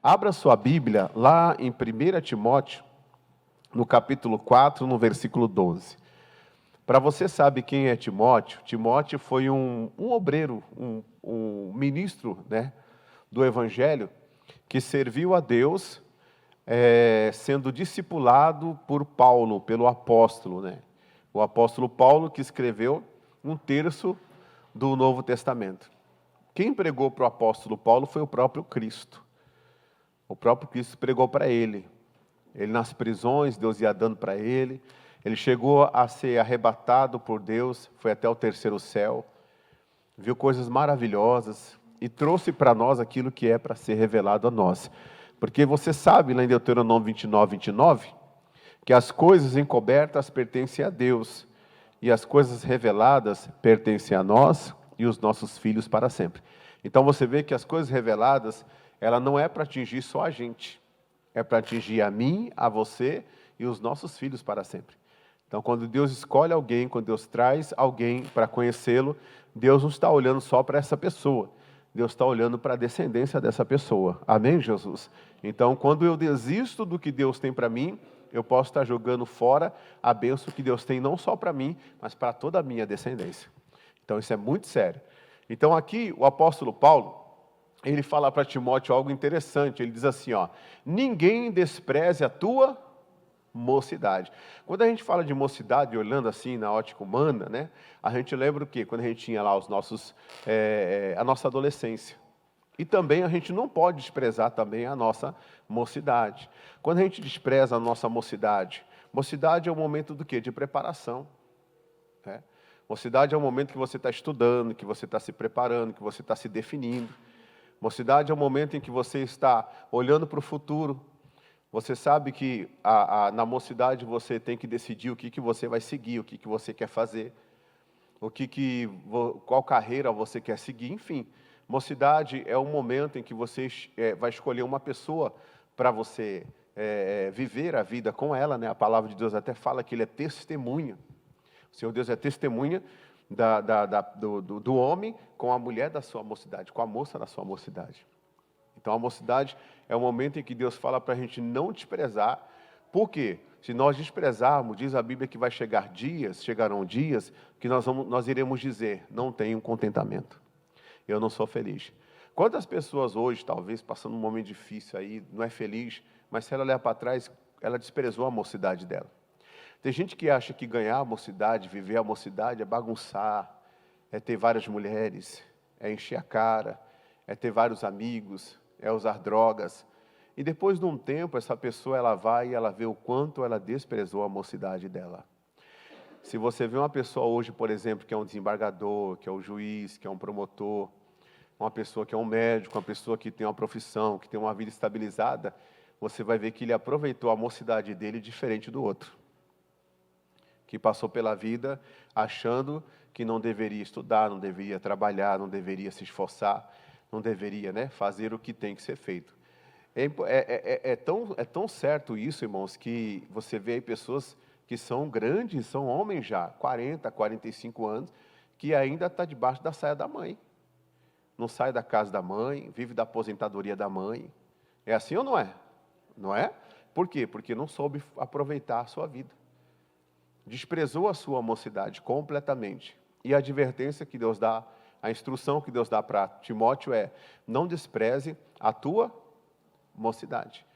Abra sua Bíblia lá em 1 Timóteo, no capítulo 4, no versículo 12. Para você saber quem é Timóteo, Timóteo foi um obreiro, um ministro, né, do Evangelho, que serviu a Deus, sendo discipulado por Paulo, pelo apóstolo, né? O apóstolo Paulo, que escreveu um terço do Novo Testamento. Quem pregou para o apóstolo Paulo foi o próprio Cristo. O próprio Cristo pregou para ele. Ele nas prisões, Deus ia dando para ele. Ele chegou a ser arrebatado por Deus, foi até o terceiro céu, viu coisas maravilhosas e trouxe para nós aquilo que é para ser revelado a nós. Porque você sabe, lá em Deuteronômio 29, que as coisas encobertas pertencem a Deus e as coisas reveladas pertencem a nós e os nossos filhos para sempre. Então você vê que as coisas reveladas, ela não é para atingir só a gente, é para atingir a mim, a você e os nossos filhos para sempre. Então, quando Deus escolhe alguém, quando Deus traz alguém para conhecê-lo, Deus não está olhando só para essa pessoa, Deus está olhando para a descendência dessa pessoa. Amém, Jesus? Então, quando eu desisto do que Deus tem para mim, eu posso estar jogando fora a bênção que Deus tem não só para mim, mas para toda a minha descendência. Então, isso é muito sério. Então, aqui, o apóstolo Paulo, ele fala para Timóteo algo interessante. Ele diz assim, ó, ninguém despreze a tua mocidade. Quando a gente fala de mocidade, olhando assim na ótica humana, né, a gente lembra o quê? Quando a gente tinha lá a nossa adolescência. E também a gente não pode desprezar também a nossa mocidade. Quando a gente despreza a nossa mocidade é o momento do quê? De preparação. Né? Mocidade é o momento que você está estudando, que você está se preparando, que você está se definindo. Mocidade é o momento em que você está olhando para o futuro. Você sabe que na mocidade você tem que decidir o que você vai seguir, o que você quer fazer, qual carreira você quer seguir, enfim. Mocidade é um momento em que você vai escolher uma pessoa para você viver a vida com ela, né? A palavra de Deus até fala que Ele é testemunha. O Senhor Deus é testemunha do homem com a mulher da sua mocidade, com a moça da sua mocidade. Então, a mocidade é o momento em que Deus fala para a gente não desprezar. Por quê? Se nós desprezarmos, diz a Bíblia que chegarão dias, que nós iremos dizer, não tenho contentamento. Eu não sou feliz. Quantas pessoas hoje, talvez, passando um momento difícil aí, não é feliz, mas se ela olhar para trás, ela desprezou a mocidade dela. Tem gente que acha que ganhar a mocidade, viver a mocidade, é bagunçar, é ter várias mulheres, é encher a cara, é ter vários amigos, é usar drogas. E depois de um tempo, essa pessoa ela vai e ela vê o quanto ela desprezou a mocidade dela. Se você vê uma pessoa hoje, por exemplo, que é um desembargador, que é um juiz, que é um promotor, uma pessoa que é um médico, uma pessoa que tem uma profissão, que tem uma vida estabilizada, você vai ver que ele aproveitou a mocidade dele diferente do outro, que passou pela vida achando que não deveria estudar, não deveria trabalhar, não deveria se esforçar, não deveria, né, fazer o que tem que ser feito. É tão certo isso, irmãos, que você vê aí pessoas que são grandes, são homens já, 40, 45 anos, que ainda está debaixo da saia da mãe. Não sai da casa da mãe, vive da aposentadoria da mãe. É assim ou não é? Não é? Por quê? Porque não soube aproveitar a sua vida. Desprezou a sua mocidade completamente. E a advertência que Deus dá, a instrução que Deus dá para Timóteo é, não despreze a tua mocidade.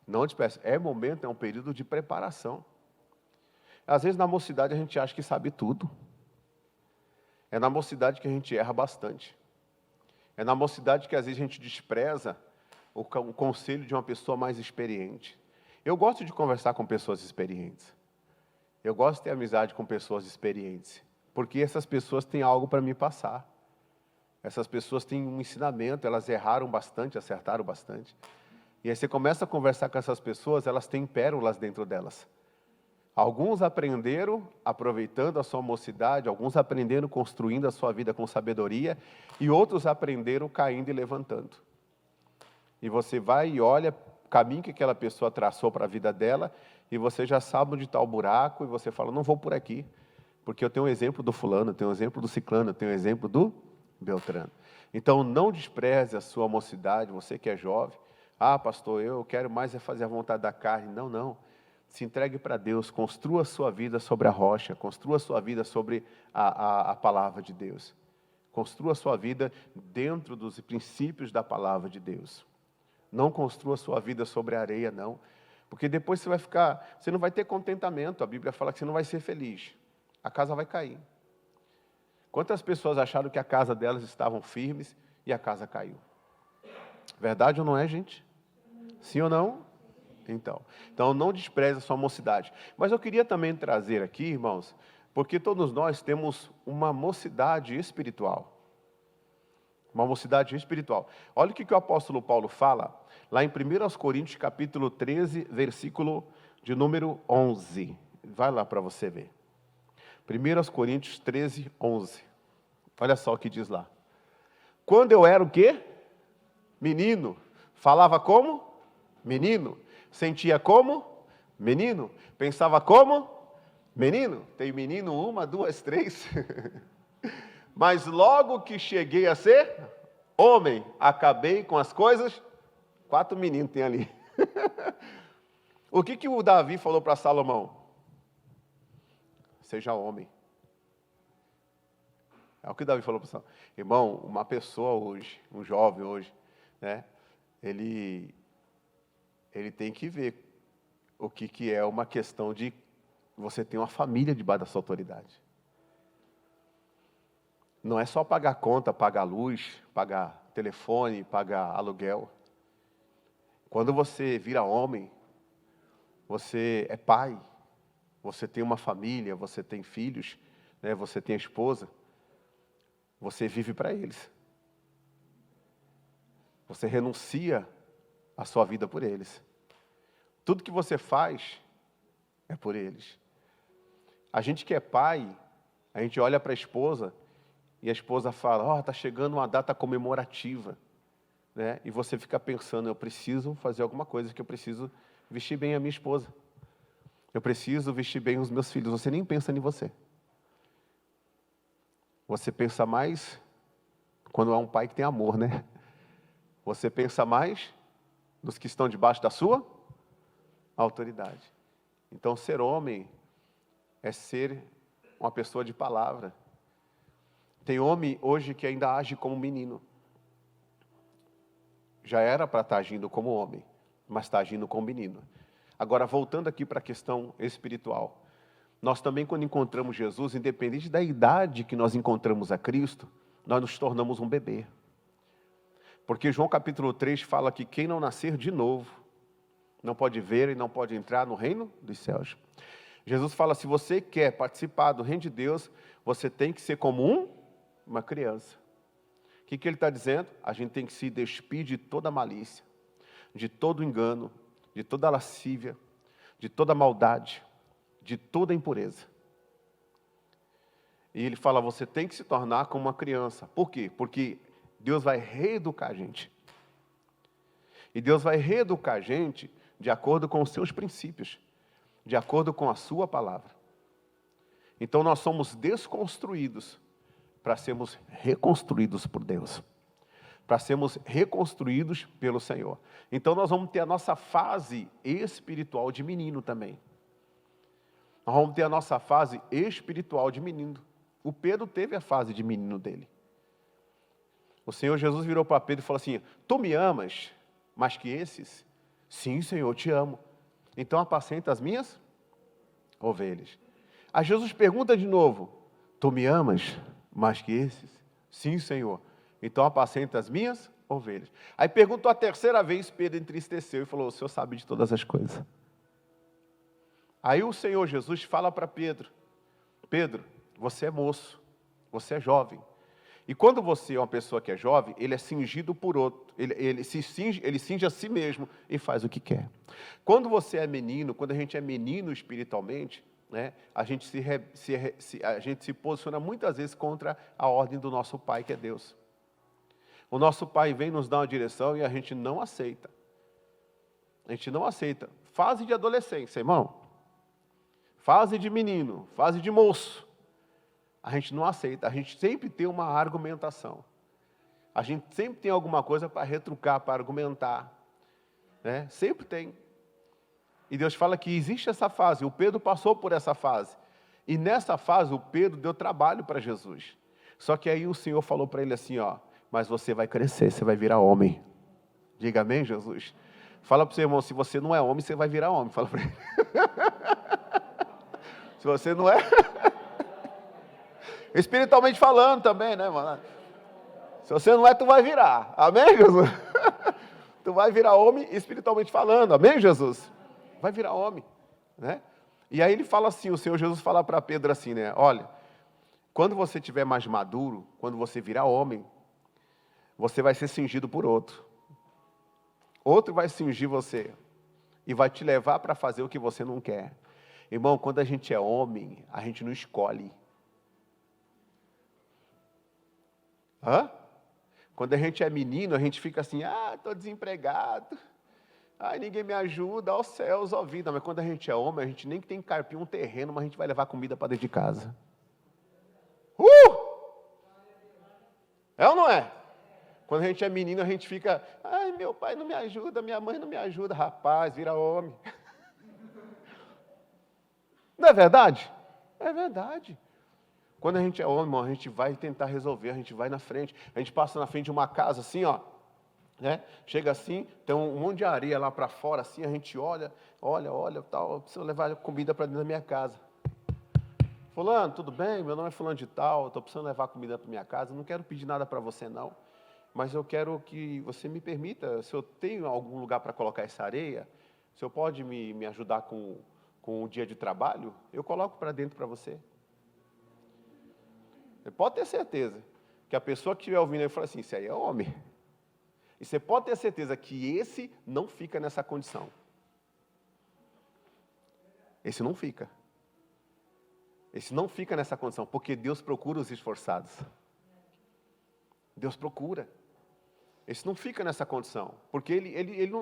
Não despreze. É um período de preparação. Às vezes na mocidade a gente acha que sabe tudo. É na mocidade que a gente erra bastante. É na mocidade que às vezes a gente despreza o conselho de uma pessoa mais experiente. Eu gosto de conversar com pessoas experientes. Eu gosto de ter amizade com pessoas experientes, porque essas pessoas têm algo para me passar. Essas pessoas têm um ensinamento, elas erraram bastante, acertaram bastante. E aí você começa a conversar com essas pessoas, elas têm pérolas dentro delas. Alguns aprenderam aproveitando a sua mocidade, alguns aprenderam construindo a sua vida com sabedoria, e outros aprenderam caindo e levantando. E você vai e olha o caminho que aquela pessoa traçou para a vida dela, e você já sabe onde está o buraco, e você fala, não vou por aqui, porque eu tenho um exemplo do fulano, eu tenho um exemplo do ciclano, eu tenho um exemplo do Beltrano. Então, não despreze a sua mocidade, você que é jovem, Ah, pastor, eu quero mais é fazer a vontade da carne. Não, não. Se entregue para Deus, construa a sua vida sobre a rocha, construa a sua vida sobre a palavra de Deus. Construa a sua vida dentro dos princípios da palavra de Deus. Não construa a sua vida sobre a areia, não. Porque depois você não vai ter contentamento. A Bíblia fala que você não vai ser feliz. A casa vai cair. Quantas pessoas acharam que a casa delas estavam firmes e a casa caiu? Verdade ou não é, gente? Sim ou não? Então não despreze a sua mocidade. Mas eu queria também trazer aqui, irmãos, porque todos nós temos uma mocidade espiritual. Uma mocidade espiritual. Olha o que o apóstolo Paulo fala, lá em 1 Coríntios, capítulo 13, versículo de número 11. Vai lá para você ver. 1 Coríntios 13, 11. Olha só o que diz lá. Quando eu era o quê? Menino. Falava como? Menino. Sentia como? Menino. Pensava como? Menino. Tem menino 1, 2, 3. Mas logo que cheguei a ser homem, acabei com as coisas. 4 meninos tem ali. O que o Davi falou para Salomão? Seja homem. É o que Davi falou para Salomão. Irmão, uma pessoa hoje, um jovem hoje, né? Ele tem que ver o que é uma questão de você ter uma família debaixo da sua autoridade. Não é só pagar conta, pagar luz, pagar telefone, pagar aluguel. Quando você vira homem, você é pai, você tem uma família, você tem filhos, né? Você tem a esposa, você vive para eles. Você renuncia a sua vida por eles. Tudo que você faz é por eles. A gente que é pai, a gente olha para a esposa e a esposa fala, está chegando uma data comemorativa, né? E você fica pensando, eu preciso fazer alguma coisa, que eu preciso vestir bem a minha esposa. Eu preciso vestir bem os meus filhos. Você nem pensa em você. Você pensa mais quando é um pai que tem amor, né? Você pensa mais dos que estão debaixo da sua autoridade. Então, ser homem é ser uma pessoa de palavra. Tem homem hoje que ainda age como menino. Já era para estar agindo como homem, mas está agindo como menino. Agora, voltando aqui para a questão espiritual. Nós também, quando encontramos Jesus, independente da idade que nós encontramos a Cristo, nós nos tornamos um bebê. Porque João capítulo 3 fala que quem não nascer de novo, não pode ver e não pode entrar no reino dos céus. Jesus fala, se você quer participar do reino de Deus, você tem que ser como uma criança. O que ele está dizendo? A gente tem que se despir de toda malícia, de todo engano, de toda lascívia, de toda maldade, de toda impureza. E ele fala, você tem que se tornar como uma criança. Por quê? Porque Deus vai reeducar a gente. E Deus vai reeducar a gente de acordo com os seus princípios, de acordo com a sua palavra. Então nós somos desconstruídos para sermos reconstruídos por Deus, para sermos reconstruídos pelo Senhor. Então nós vamos ter a nossa fase espiritual de menino também. Nós vamos ter a nossa fase espiritual de menino. O Pedro teve a fase de menino dele. O Senhor Jesus virou para Pedro e falou assim, tu me amas mais que esses? Sim, Senhor, eu te amo. Então apacenta as minhas ovelhas. Aí Jesus pergunta de novo, tu me amas mais que esses? Sim, Senhor. Então apacenta as minhas ovelhas. Aí perguntou a terceira vez, Pedro entristeceu e falou, o Senhor sabe de todas as coisas. Aí o Senhor Jesus fala para Pedro, Pedro, você é moço, você é jovem. E quando você é uma pessoa que é jovem, ele é cingido por outro. Ele cinge a si mesmo e faz o que quer. Quando você é menino, quando a gente é menino espiritualmente, né, a gente se posiciona muitas vezes contra a ordem do nosso Pai, que é Deus. O nosso Pai vem nos dar uma direção e a gente não aceita. A gente não aceita. Fase de adolescência, irmão. Fase de menino, fase de moço. A gente não aceita, a gente sempre tem uma argumentação. A gente sempre tem alguma coisa para retrucar, para argumentar. né? Sempre tem. E Deus fala que existe essa fase. O Pedro passou por essa fase. E nessa fase, o Pedro deu trabalho para Jesus. Só que aí o Senhor falou para ele assim, ó, mas você vai crescer, você vai virar homem. Diga amém, Jesus? Fala para o seu irmão, se você não é homem, você vai virar homem. Fala para ele. Se você não é... Espiritualmente falando também, né, mano? Se você não é, tu vai virar. Amém, Jesus? Tu vai virar homem espiritualmente falando. Amém, Jesus? Vai virar homem, né? E aí ele fala assim, o Senhor Jesus fala para Pedro assim, né? Olha, quando você estiver mais maduro, quando você virar homem, você vai ser cingido por outro. Outro vai cingir você e vai te levar para fazer o que você não quer. Irmão, quando a gente é homem, a gente não escolhe. Hã? Quando a gente é menino, a gente fica assim, estou desempregado. Ai, ninguém me ajuda, aos céus, ó vida. Mas quando a gente é homem, a gente nem tem que carpir um terreno, mas a gente vai levar comida para dentro de casa. É ou não é? Quando a gente é menino, a gente fica, ai, meu pai não me ajuda, minha mãe não me ajuda. Rapaz, vira homem. Não é verdade? É verdade. Quando a gente é homem, irmão, a gente vai tentar resolver, a gente vai na frente. A gente passa na frente de uma casa assim, ó. Né? Chega assim, tem um monte de areia lá para fora, assim, a gente olha, tal, eu preciso levar comida para dentro da minha casa. Fulano, tudo bem? Meu nome é fulano de tal, estou precisando levar comida para minha casa, não quero pedir nada para você não, mas eu quero que você me permita, se eu tenho algum lugar para colocar essa areia, o senhor pode me ajudar com o dia de trabalho? Eu coloco para dentro para você. Você pode ter certeza que a pessoa que estiver ouvindo aí fala assim, isso aí é homem. E você pode ter certeza que esse não fica nessa condição. Esse não fica. Esse não fica nessa condição, porque Deus procura os esforçados. Deus procura. Esse não fica nessa condição, porque ele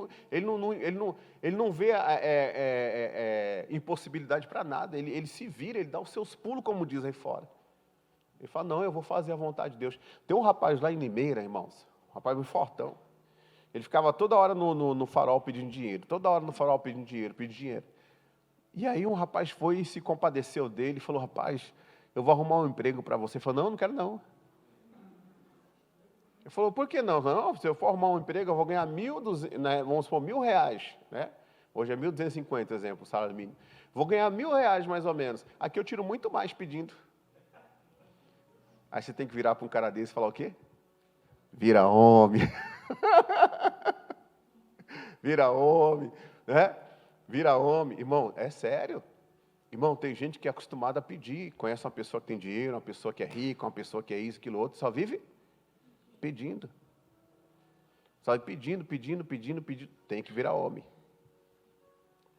não vê impossibilidade para nada. Ele se vira, ele dá os seus pulos, como diz aí fora. Ele fala, não, eu vou fazer a vontade de Deus. Tem um rapaz lá em Limeira, irmãos, um rapaz muito fortão. Ele ficava toda hora no farol pedindo dinheiro, toda hora no farol pedindo dinheiro. E aí um rapaz foi e se compadeceu dele e falou, rapaz, eu vou arrumar um emprego para você. Ele falou, não quero não. Ele falou, por que não? Não, se eu for arrumar um emprego, eu vou ganhar né, vamos supor, R$1.000, né? Hoje é 1.250, exemplo, salário mínimo. Vou ganhar R$1.000 mais ou menos. Aqui eu tiro muito mais pedindo. Aí você tem que virar para um cara desse e falar o quê? Vira homem. Vira homem, né? Vira homem. Irmão, é sério. Irmão, tem gente que é acostumada a pedir. Conhece uma pessoa que tem dinheiro, uma pessoa que é rica, uma pessoa que é isso, aquilo outro. Só vive pedindo. Só vive pedindo. Tem que virar homem.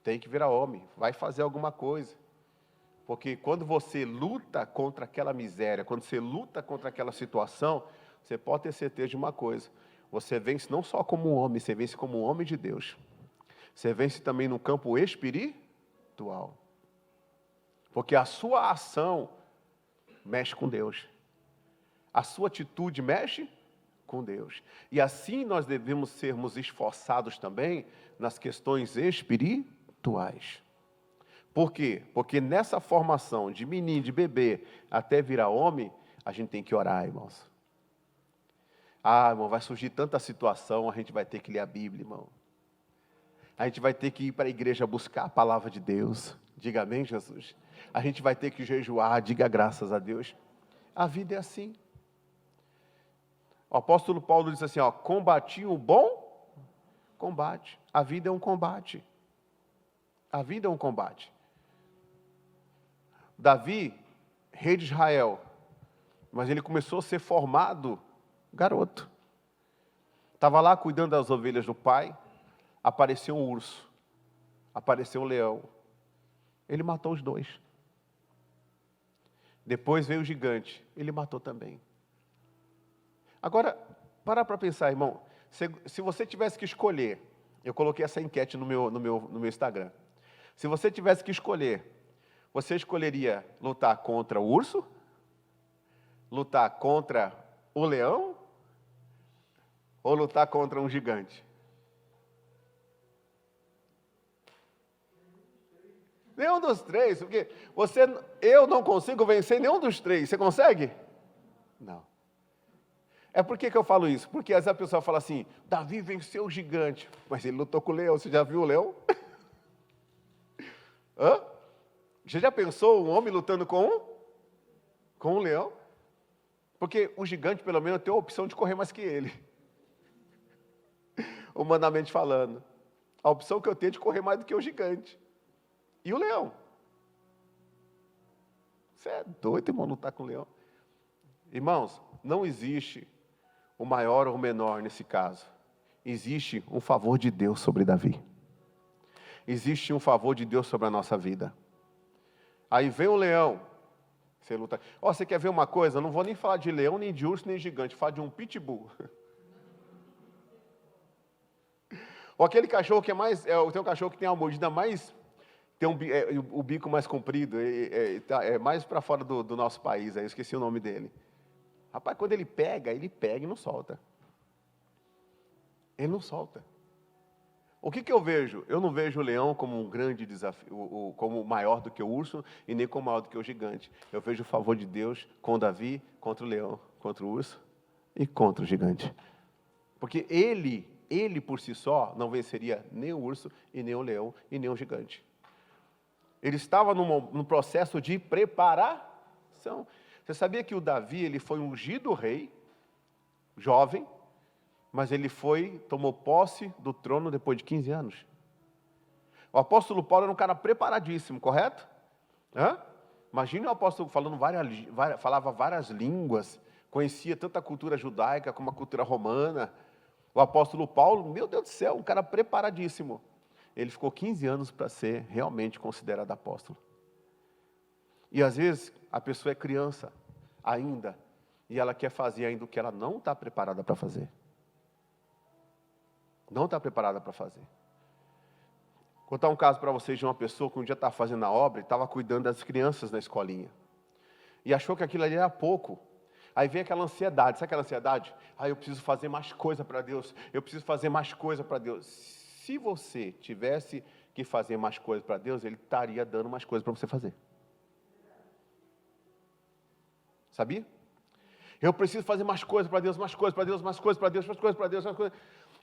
Tem que virar homem. Vai fazer alguma coisa. Porque quando você luta contra aquela miséria, quando você luta contra aquela situação, você pode ter certeza de uma coisa. Você vence não só como um homem, você vence como um homem de Deus. Você vence também no campo espiritual. Porque a sua ação mexe com Deus. A sua atitude mexe com Deus. E assim nós devemos sermos esforçados também nas questões espirituais. Por quê? Porque nessa formação de menino, de bebê, até virar homem, a gente tem que orar, irmãos. Irmão, vai surgir tanta situação, a gente vai ter que ler a Bíblia, irmão. A gente vai ter que ir para a igreja buscar a palavra de Deus. Diga amém, Jesus. A gente vai ter que jejuar, diga graças a Deus. A vida é assim. O apóstolo Paulo diz assim, combati o bom combate. A vida é um combate. A vida é um combate. Davi, rei de Israel, mas ele começou a ser formado garoto. Estava lá cuidando das ovelhas do pai, apareceu um urso, apareceu um leão. Ele matou os dois. Depois veio o gigante, ele matou também. Agora, para pensar, irmão, se você tivesse que escolher, eu coloquei essa enquete no meu Instagram. Se você tivesse que escolher, você escolheria lutar contra o urso? Lutar contra o leão? Ou lutar contra um gigante? Nenhum dos três, porque eu não consigo vencer nenhum dos três. Você consegue? Não. É por que eu falo isso? Porque às vezes a pessoa fala assim, Davi venceu o gigante, mas ele lutou com o leão. Você já viu o leão? Hã? Você já pensou um homem lutando com um leão? Porque o gigante, pelo menos, tem a opção de correr mais que ele. Humanamente falando. A opção que eu tenho é de correr mais do que o gigante. E o leão? Você é doido, irmão, lutar com o leão? Irmãos, não existe o maior ou o menor nesse caso. Existe um favor de Deus sobre Davi. Existe um favor de Deus sobre a nossa vida. Aí vem o leão. Você luta. Você quer ver uma coisa? Eu não vou nem falar de leão, nem de urso, nem de gigante. Falar de um pitbull. Ou aquele cachorro que é mais... tem um cachorro que tem a mordida mais... Tem o bico mais comprido. É mais para fora do nosso país. Eu esqueci o nome dele. Rapaz, quando ele pega e não solta. Ele não solta. O que eu vejo? Eu não vejo o leão como um grande desafio, como maior do que o urso e nem como maior do que o gigante. Eu vejo o favor de Deus com Davi, contra o leão, contra o urso e contra o gigante. Porque ele por si só não venceria nem o urso e nem o leão e nem o gigante. Ele estava num processo de preparação. Você sabia que o Davi, ele foi ungido rei, jovem, mas ele tomou posse do trono depois de 15 anos. O apóstolo Paulo era um cara preparadíssimo, correto? Imagine o apóstolo falava várias línguas, conhecia tanto a cultura judaica como a cultura romana. O apóstolo Paulo, meu Deus do céu, um cara preparadíssimo. Ele ficou 15 anos para ser realmente considerado apóstolo. E às vezes a pessoa é criança ainda, e ela quer fazer ainda o que ela não está preparada para fazer. Não está preparada para fazer. Vou contar um caso para vocês de uma pessoa que um dia estava fazendo a obra e estava cuidando das crianças na escolinha. E achou que aquilo ali era pouco. Aí vem aquela ansiedade, sabe aquela ansiedade? Eu preciso fazer mais coisa para Deus, eu preciso fazer mais coisa para Deus. Se você tivesse que fazer mais coisa para Deus, Ele estaria dando mais coisa para você fazer. Sabia? Eu preciso fazer mais coisa para Deus, mais coisa para Deus, mais coisa para Deus, mais coisa para Deus, mais coisa.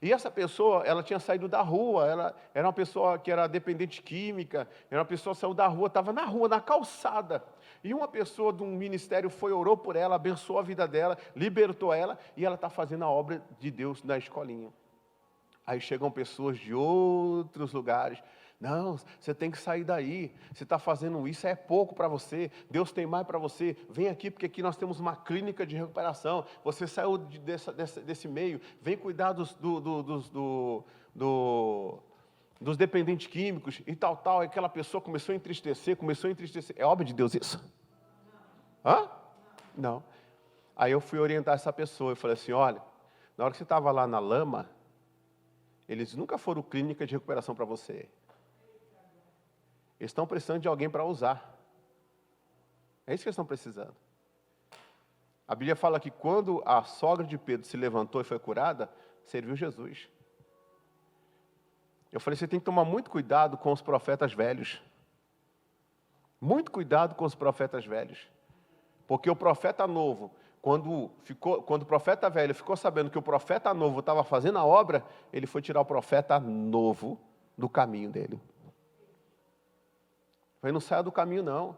E essa pessoa, ela tinha saído da rua, ela era uma pessoa que era dependente química, era uma pessoa que saiu da rua, estava na rua, na calçada. E uma pessoa de um ministério orou por ela, abençoou a vida dela, libertou ela, e ela está fazendo a obra de Deus na escolinha. Aí chegam pessoas de outros lugares. Não, você tem que sair daí. Você está fazendo isso, é pouco para você. Dos tem mais para você. Vem aqui, porque aqui nós temos uma clínica de recuperação. Você saiu desse meio. Vem cuidar dos dependentes químicos e tal. E aquela pessoa começou a entristecer. É obra de Deus isso? Não. Aí eu fui orientar essa pessoa. Eu falei assim, olha, na hora que você estava lá na lama, eles nunca foram clínica de recuperação para você. Eles estão precisando de alguém para usar. É isso que eles estão precisando. A Bíblia fala que quando a sogra de Pedro se levantou e foi curada, serviu Jesus. Eu falei, você tem que tomar muito cuidado com os profetas velhos. Muito cuidado com os profetas velhos. Porque o profeta novo, quando o profeta velho ficou sabendo que o profeta novo estava fazendo a obra, ele foi tirar o profeta novo do caminho dele. Falei, não saia do caminho, não.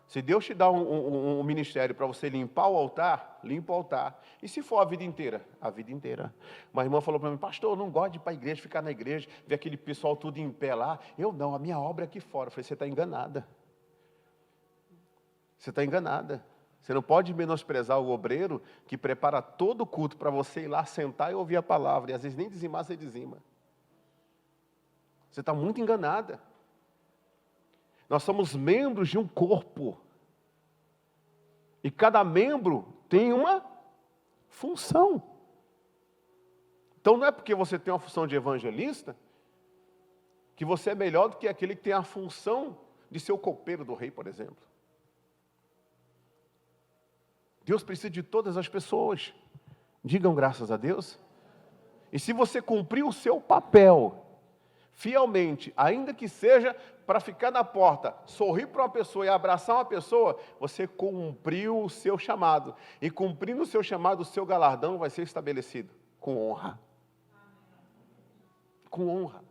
Se Deus te dá um ministério para você limpar o altar, limpa o altar. E se for a vida inteira? A vida inteira. Uma irmã falou para mim, pastor, eu não gosto de ir para a igreja, ficar na igreja, ver aquele pessoal tudo em pé lá. Eu não, a minha obra é aqui fora. Eu falei, você está enganada. Você está enganada. Você não pode menosprezar o obreiro que prepara todo o culto para você ir lá sentar e ouvir a palavra. E às vezes nem dizimar, você dizima. Você está muito enganada. Nós somos membros de um corpo. E cada membro tem uma função. Então não é porque você tem uma função de evangelista que você é melhor do que aquele que tem a função de ser o copeiro do rei, por exemplo. Deus precisa de todas as pessoas. Digam graças a Deus. E se você cumprir o seu papel fielmente, ainda que seja para ficar na porta, sorrir para uma pessoa e abraçar uma pessoa, você cumpriu o seu chamado. E cumprindo o seu chamado, o seu galardão vai ser estabelecido com honra. Com honra.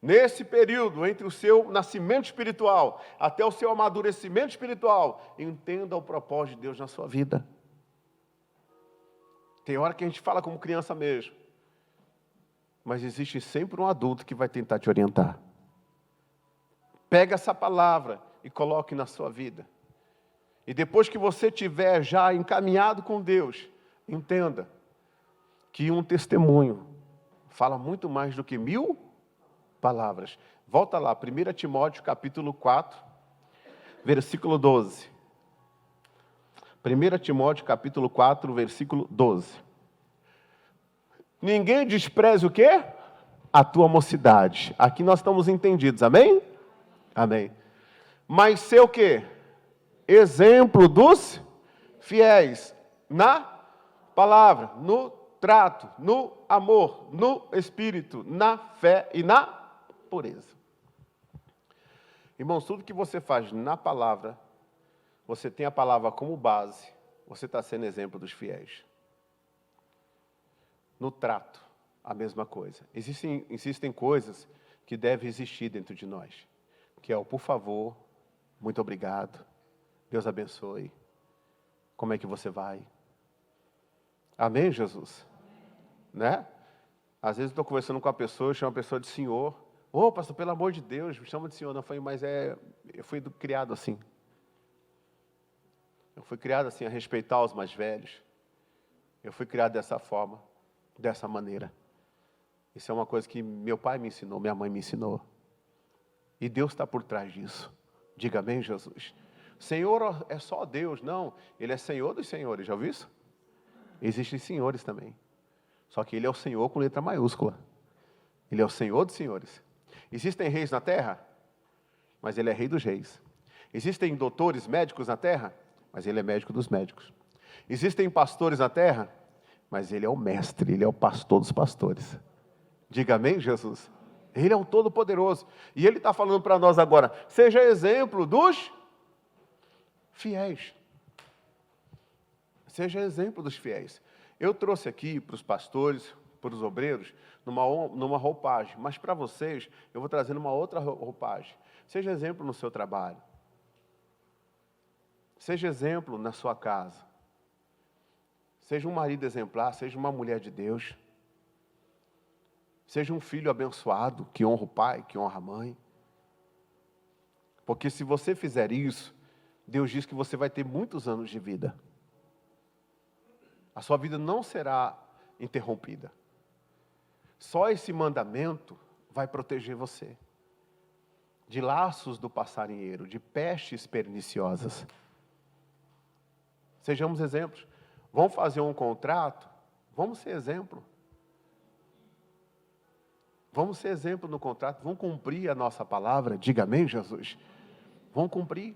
Nesse período, entre o seu nascimento espiritual até o seu amadurecimento espiritual, entenda o propósito de Deus na sua vida. Tem hora que a gente fala como criança mesmo, mas existe sempre um adulto que vai tentar te orientar. Pega essa palavra e coloque na sua vida. E depois que você tiver já encaminhado com Deus, entenda que um testemunho fala muito mais do que 1000 palavras. Volta lá, 1 Timóteo capítulo 4, versículo 12. 1 Timóteo capítulo 4, versículo 12. Ninguém despreze o quê? A tua mocidade. Aqui nós estamos entendidos, amém? Amém. Mas ser o quê? Exemplo dos fiéis na palavra, no trato, no amor, no espírito, na fé e na pureza. Irmãos, tudo que você faz na palavra, você tem a palavra como base, você está sendo exemplo dos fiéis. No trato, a mesma coisa. Existem coisas que devem existir dentro de nós, que é o por favor, muito obrigado, Deus abençoe, como é que você vai? Amém, Jesus? Né? Às vezes eu estou conversando com a pessoa, eu chamo a pessoa de senhor. Ô, pastor, pelo amor de Deus, me chama de senhor. Não, foi, mas eu fui criado assim. Eu fui criado assim, a respeitar os mais velhos. Eu fui criado dessa forma, dessa maneira. Isso é uma coisa que meu pai me ensinou, minha mãe me ensinou. E Deus está por trás disso. Diga amém, Jesus. Senhor é só Deus, não. Ele é Senhor dos senhores, já ouviu isso? Existem senhores também. Só que Ele é o Senhor com letra maiúscula. Ele é o Senhor dos senhores. Existem reis na terra, mas Ele é rei dos reis. Existem doutores, médicos na terra, mas Ele é médico dos médicos. Existem pastores na terra, mas Ele é o mestre, Ele é o pastor dos pastores. Diga amém, Jesus? Ele é o Todo-Poderoso. E Ele está falando para nós agora, seja exemplo dos fiéis. Seja exemplo dos fiéis. Eu trouxe aqui para os pastores, para os obreiros, numa roupagem. Mas para vocês, eu vou trazer uma outra roupagem. Seja exemplo no seu trabalho. Seja exemplo na sua casa. Seja um marido exemplar, seja uma mulher de Deus. Seja um filho abençoado, que honra o pai, que honra a mãe. Porque se você fizer isso, Deus diz que você vai ter muitos anos de vida. A sua vida não será interrompida. Só esse mandamento vai proteger você de laços do passarinheiro, de pestes perniciosas. Sejamos exemplos. Vamos fazer um contrato? Vamos ser exemplo. Vamos ser exemplo no contrato. Vamos cumprir a nossa palavra. Diga amém, Jesus. Vamos cumprir.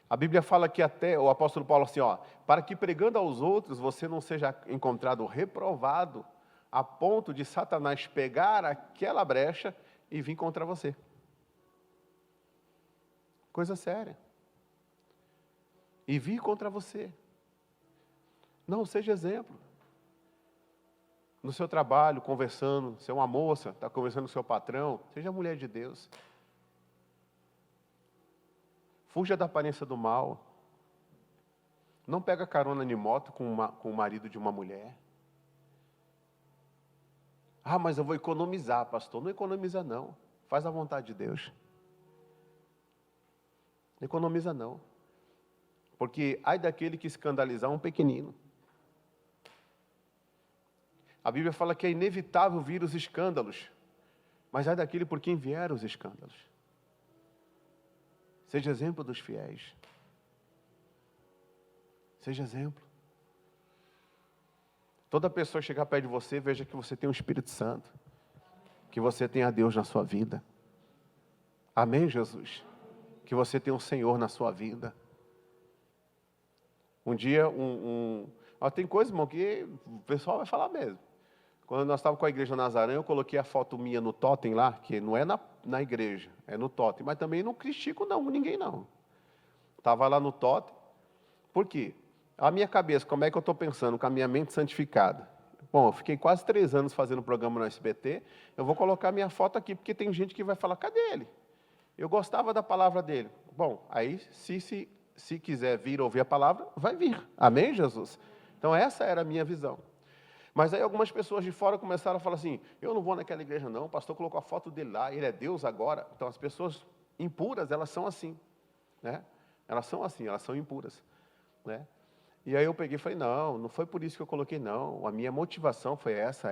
A Bíblia fala que até, o apóstolo Paulo assim, para que pregando aos outros você não seja encontrado reprovado a ponto de Satanás pegar aquela brecha e vir contra você. Coisa séria. E vir contra você. Não, seja exemplo. No seu trabalho, conversando, se é uma moça, está conversando com o seu patrão, seja mulher de Deus. Fuja da aparência do mal. Não pega carona de moto com o marido de uma mulher. Ah, mas eu vou economizar, pastor. Não economiza, não. Faz a vontade de Deus. Não economiza, não. Porque ai daquele que escandalizar um pequenino. A Bíblia fala que é inevitável vir os escândalos. Mas ai daquele por quem vieram os escândalos. Seja exemplo dos fiéis. Seja exemplo. Toda pessoa chegar perto de você, veja que você tem o Espírito Santo. Que você tem a Deus na sua vida. Amém, Jesus? Que você tem um Senhor na sua vida. Um dia, tem coisa, irmão, que o pessoal vai falar mesmo. Quando nós estávamos com a igreja Nazaré, eu coloquei a foto minha no totem lá, que não é na igreja, é no totem, mas também não critico não, ninguém não. Estava lá no totem. Por quê? A minha cabeça, como é que eu estou pensando com a minha mente santificada? Bom, eu fiquei quase 3 anos fazendo programa no SBT, eu vou colocar minha foto aqui, porque tem gente que vai falar, cadê ele? Eu gostava da palavra dele. Bom, aí se quiser vir ouvir a palavra, vai vir. Amém, Jesus? Então essa era a minha visão. Mas aí algumas pessoas de fora começaram a falar assim, eu não vou naquela igreja não, o pastor colocou a foto dele lá, ele é Deus agora. Então as pessoas impuras, elas são assim, né? Elas são assim, elas são impuras, né? E aí eu peguei e falei, não foi por isso que eu coloquei não, a minha motivação foi essa.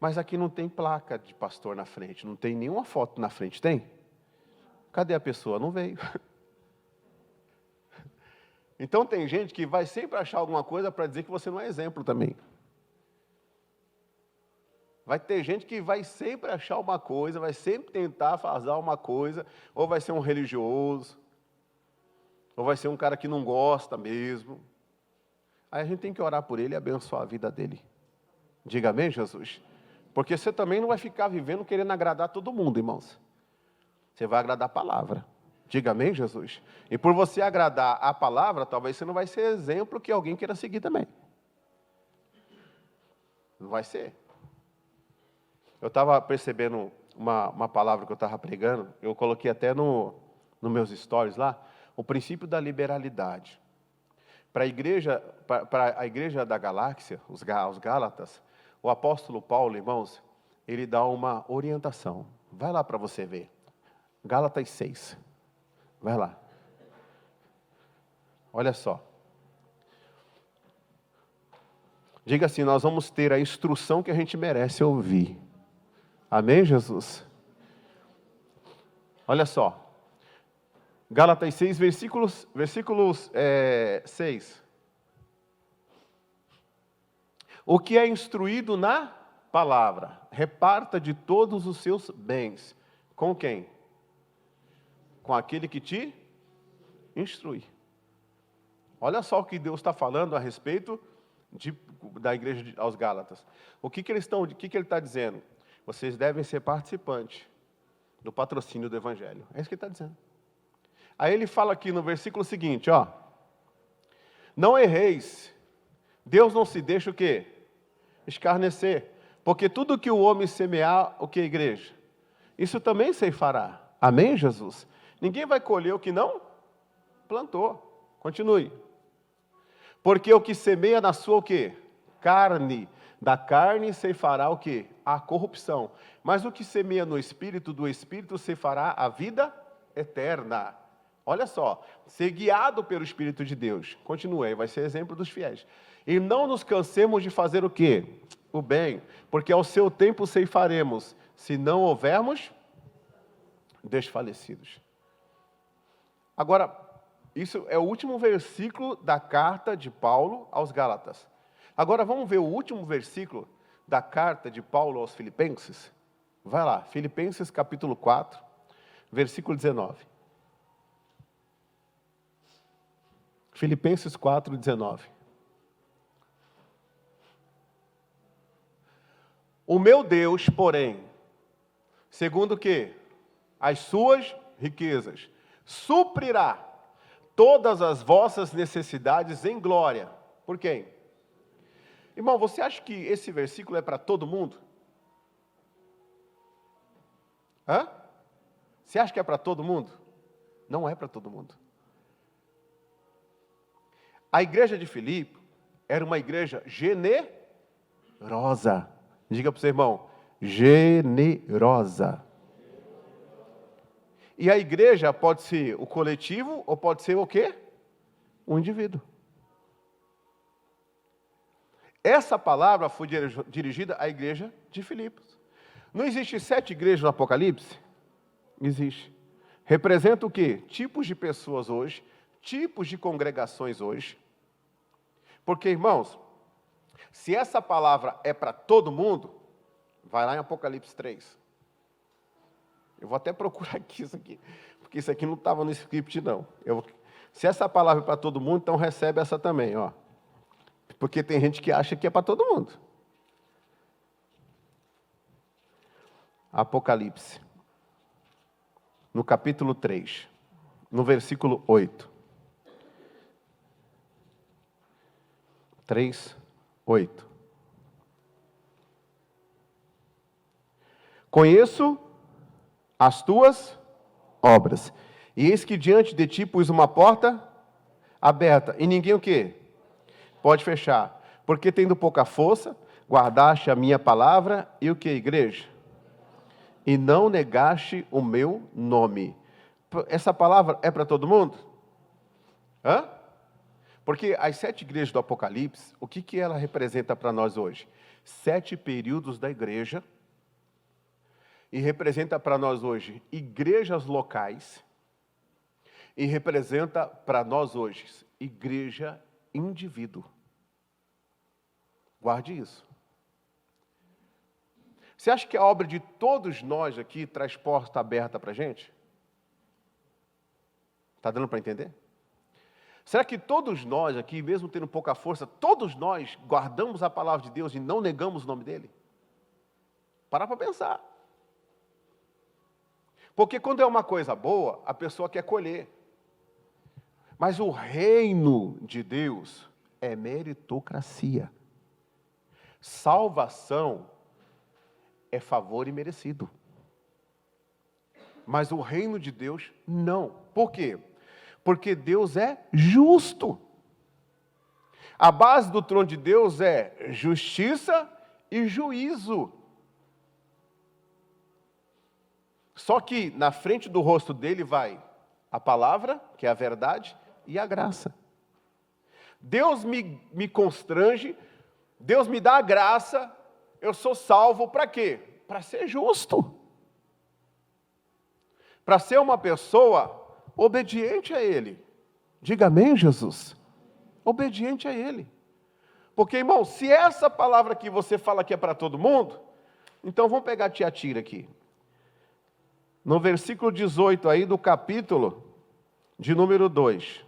Mas aqui não tem placa de pastor na frente, não tem nenhuma foto na frente, tem? Cadê a pessoa? Não veio. Então tem gente que vai sempre achar alguma coisa para dizer que você não é exemplo também. Vai ter gente que vai sempre achar uma coisa, vai sempre tentar fazer uma coisa, ou vai ser um religioso, ou vai ser um cara que não gosta mesmo. Aí a gente tem que orar por ele e abençoar a vida dele. Diga amém, Jesus? Porque você também não vai ficar vivendo querendo agradar todo mundo, irmãos. Você vai agradar a palavra. Diga amém, Jesus? E por você agradar a palavra, talvez você não vai ser exemplo que alguém queira seguir também. Não vai ser. Eu estava percebendo uma palavra que eu estava pregando, eu coloquei até nos meus stories lá, o princípio da liberalidade. Para a igreja da galáxia, os Gálatas, o apóstolo Paulo, irmãos, ele dá uma orientação. Vai lá para você ver. Gálatas 6. Vai lá. Olha só. Diga assim, nós vamos ter a instrução que a gente merece ouvir. Amém, Jesus? Olha só. Gálatas 6, versículos 6. O que é instruído na palavra, reparta de todos os seus bens. Com quem? Com aquele que te instrui. Olha só o que Deus está falando a respeito da igreja aos Gálatas. O que ele está dizendo? Vocês devem ser participantes do patrocínio do Evangelho. É isso que ele está dizendo. Aí ele fala aqui no versículo seguinte, ó. Não erreis. Deus não se deixa o quê? Escarnecer. Porque tudo que o homem semear, o que, igreja? Isso também ceifará. Amém, Jesus? Ninguém vai colher o que não plantou. Continue. Porque o que semeia na sua o quê? Carne. Da carne ceifará o quê? A corrupção. Mas o que semeia no Espírito, do Espírito ceifará a vida eterna. Olha só, ser guiado pelo Espírito de Deus. Continue aí, vai ser exemplo dos fiéis. E não nos cansemos de fazer o quê? O bem, porque ao seu tempo ceifaremos, se não houvermos desfalecidos. Agora, isso é o último versículo da carta de Paulo aos Gálatas. Agora vamos ver o último versículo da carta de Paulo aos Filipenses. Vai lá, Filipenses capítulo 4, versículo 19. Filipenses 4, 19. O meu Deus, porém, segundo o quê? As suas riquezas, suprirá todas as vossas necessidades em glória. Por quem? Irmão, você acha que esse versículo é para todo mundo? Hã? Você acha que é para todo mundo? Não é para todo mundo. A igreja de Filipe era uma igreja generosa. Diga para o seu irmão, generosa. E a igreja pode ser o coletivo ou pode ser o quê? Um indivíduo. Essa palavra foi dirigida à igreja de Filipos. Não existe 7 igrejas no Apocalipse? Existe. Representa o quê? Tipos de pessoas hoje, tipos de congregações hoje. Porque, irmãos, se essa palavra é para todo mundo, vai lá em Apocalipse 3. Eu vou até procurar aqui isso aqui, porque isso aqui não estava no script, não. Se essa palavra é para todo mundo, então recebe essa também, ó. Porque tem gente que acha que é para todo mundo. Apocalipse, no capítulo 3, no versículo 8. 3, 8. Conheço as tuas obras, e eis que diante de ti pus uma porta aberta, e ninguém o quê? Pode fechar, porque tendo pouca força, guardaste a minha palavra, e o que, igreja? E não negaste o meu nome. Essa palavra é para todo mundo? Hã? Porque as 7 igrejas do Apocalipse, o que ela representa para nós hoje? 7 períodos da igreja, e representa para nós hoje igrejas locais, e representa para nós hoje igreja indivíduo. Guarde isso. Você acha que a obra de todos nós aqui traz porta aberta para a gente? Está dando para entender? Será que todos nós aqui, mesmo tendo pouca força, todos nós guardamos a palavra de Deus e não negamos o nome dele? Para pensar. Porque quando é uma coisa boa, a pessoa quer colher. Mas o reino de Deus é meritocracia. Salvação é favor imerecido. Mas o reino de Deus, não. Por quê? Porque Deus é justo. A base do trono de Deus é justiça e juízo. Só que na frente do rosto dele vai a palavra, que é a verdade, e a graça. Deus me constrange, Deus me dá a graça, eu sou salvo para quê? Para ser justo. Para ser uma pessoa obediente a Ele. Diga amém, Jesus. Obediente a Ele. Porque, irmão, se essa palavra que você fala que é para todo mundo, então vamos pegar Tiatira aqui. No versículo 18 aí do capítulo de número 2.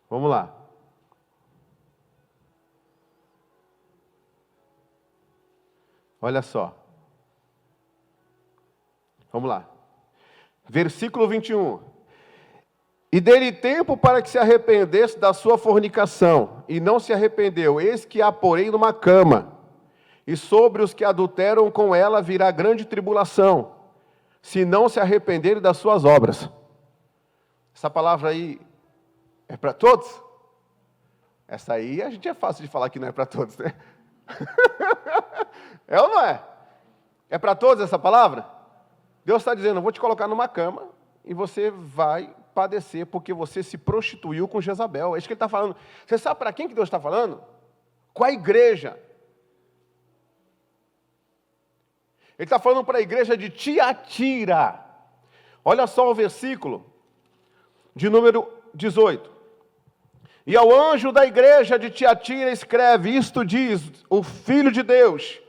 Vamos lá. Olha só. Vamos lá. Versículo 21. E dele tempo para que se arrependesse da sua fornicação, e não se arrependeu, eis que a porei numa cama, e sobre os que adulteram com ela virá grande tribulação, se não se arrependerem das suas obras. Essa palavra aí é para todos? Essa aí a gente é fácil de falar que não é para todos, né? É ou não é? É para todos essa palavra? Deus está dizendo, eu vou te colocar numa cama e você vai padecer porque você se prostituiu com Jezabel. É isso que ele está falando. Você sabe para quem que Deus está falando? Com a igreja. Ele está falando para a igreja de Tiatira. Olha só o versículo de número 18. E ao anjo da igreja de Tiatira escreve, isto diz o Filho de Deus,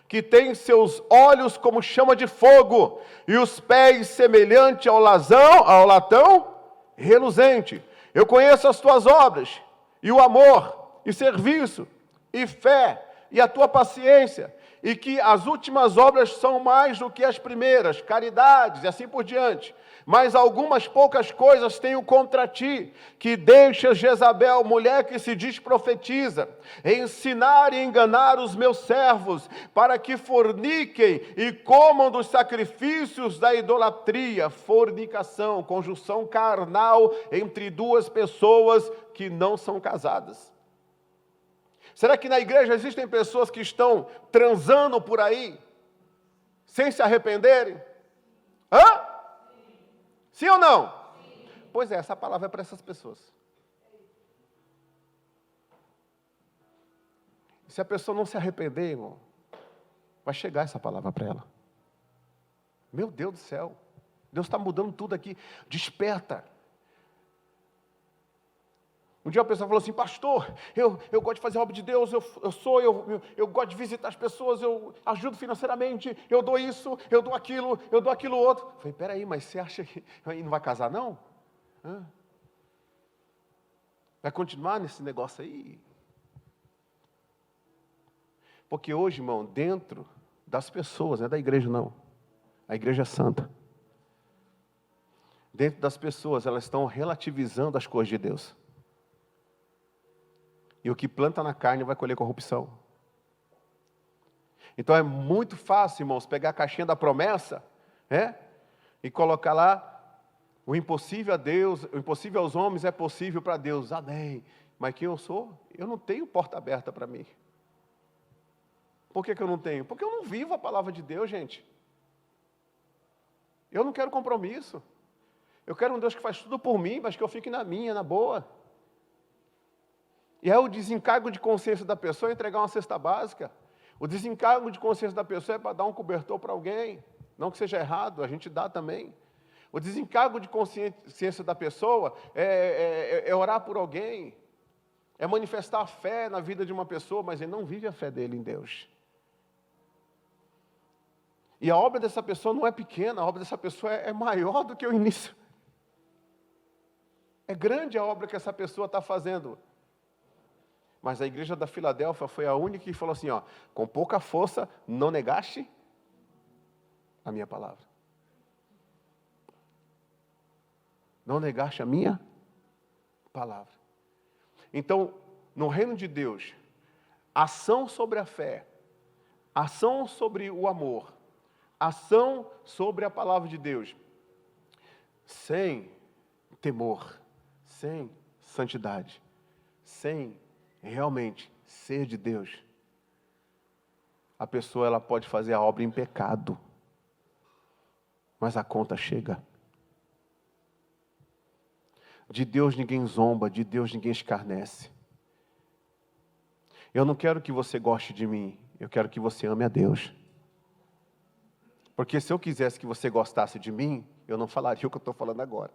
que tem seus olhos como chama de fogo, e os pés semelhante ao latão reluzente. Eu conheço as tuas obras, e o amor, e serviço, e fé, e a tua paciência, e que as últimas obras são mais do que as primeiras, caridades, e assim por diante. Mas algumas poucas coisas tenho contra ti, que deixas Jezabel, mulher que se diz profetiza, ensinar e enganar os meus servos, para que forniquem e comam dos sacrifícios da idolatria, fornicação, conjunção carnal entre duas pessoas que não são casadas. Será que na igreja existem pessoas que estão transando por aí, sem se arrependerem? Hã? Sim ou não? Sim. Pois é, essa palavra é para essas pessoas. Se a pessoa não se arrepender, irmão, vai chegar essa palavra para ela. Meu Deus do céu, Deus está mudando tudo aqui. Desperta. Um dia a pessoa falou assim, pastor, eu gosto de fazer a obra de Deus, eu gosto de visitar as pessoas, eu ajudo financeiramente, eu dou isso, eu dou aquilo outro. Eu falei, peraí, mas você acha que não vai casar não? Vai continuar nesse negócio aí? Porque hoje, irmão, dentro das pessoas, não é da igreja não, a igreja é santa. Dentro das pessoas, elas estão relativizando as coisas de Deus. E o que planta na carne vai colher corrupção. Então é muito fácil, irmãos, pegar a caixinha da promessa, e colocar lá, o impossível a Deus, o impossível aos homens é possível para Deus. Amém. Mas quem eu sou? Eu não tenho porta aberta para mim. Por que eu não tenho? Porque eu não vivo a palavra de Deus, gente. Eu não quero compromisso. Eu quero um Deus que faz tudo por mim, mas que eu fique na minha, na boa. E é o desencargo de consciência da pessoa entregar uma cesta básica. O desencargo de consciência da pessoa é para dar um cobertor para alguém. Não que seja errado, a gente dá também. O desencargo de consciência da pessoa é orar por alguém. É manifestar a fé na vida de uma pessoa, mas ele não vive a fé dele em Deus. E a obra dessa pessoa não é pequena, a obra dessa pessoa é maior do que o início. É grande a obra que essa pessoa está fazendo. Mas a igreja da Filadélfia foi a única que falou assim, com pouca força, não negaste a minha palavra. Não negaste a minha palavra. Então, no reino de Deus, ação sobre a fé, ação sobre o amor, ação sobre a palavra de Deus, sem temor, sem santidade, sem realmente ser de Deus, a pessoa ela pode fazer a obra em pecado, mas a conta chega. De Deus ninguém zomba, de Deus ninguém escarnece. Eu não quero que você goste de mim, eu quero que você ame a Deus. Porque se eu quisesse que você gostasse de mim, eu não falaria o que eu estou falando agora.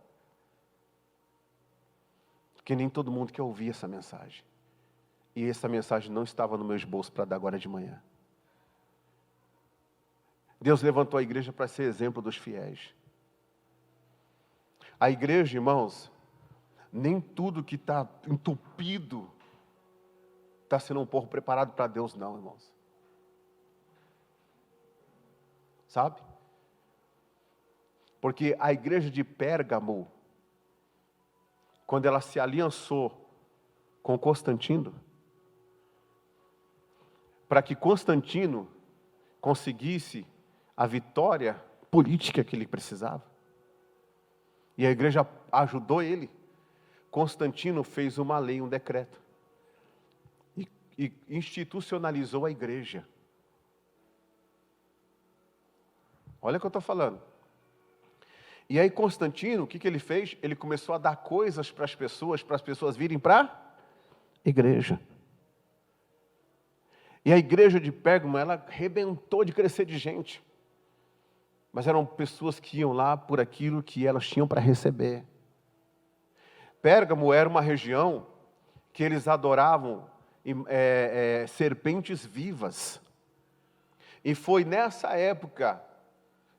Porque nem todo mundo quer ouvir essa mensagem. E essa mensagem não estava no meu esboço para dar agora de manhã. Deus levantou a igreja para ser exemplo dos fiéis. A igreja, irmãos, nem tudo que está entupido está sendo um povo preparado para Deus, não, irmãos. Sabe? Porque a igreja de Pérgamo, quando ela se aliançou com Constantino, para que Constantino conseguisse a vitória política que ele precisava, e a igreja ajudou ele, Constantino fez uma lei, um decreto, e institucionalizou a igreja. Olha o que eu estou falando. E aí Constantino, o que ele fez? Ele começou a dar coisas para as pessoas virem para a igreja. E a igreja de Pérgamo, ela arrebentou de crescer de gente. Mas eram pessoas que iam lá por aquilo que elas tinham para receber. Pérgamo era uma região que eles adoravam serpentes vivas. E foi nessa época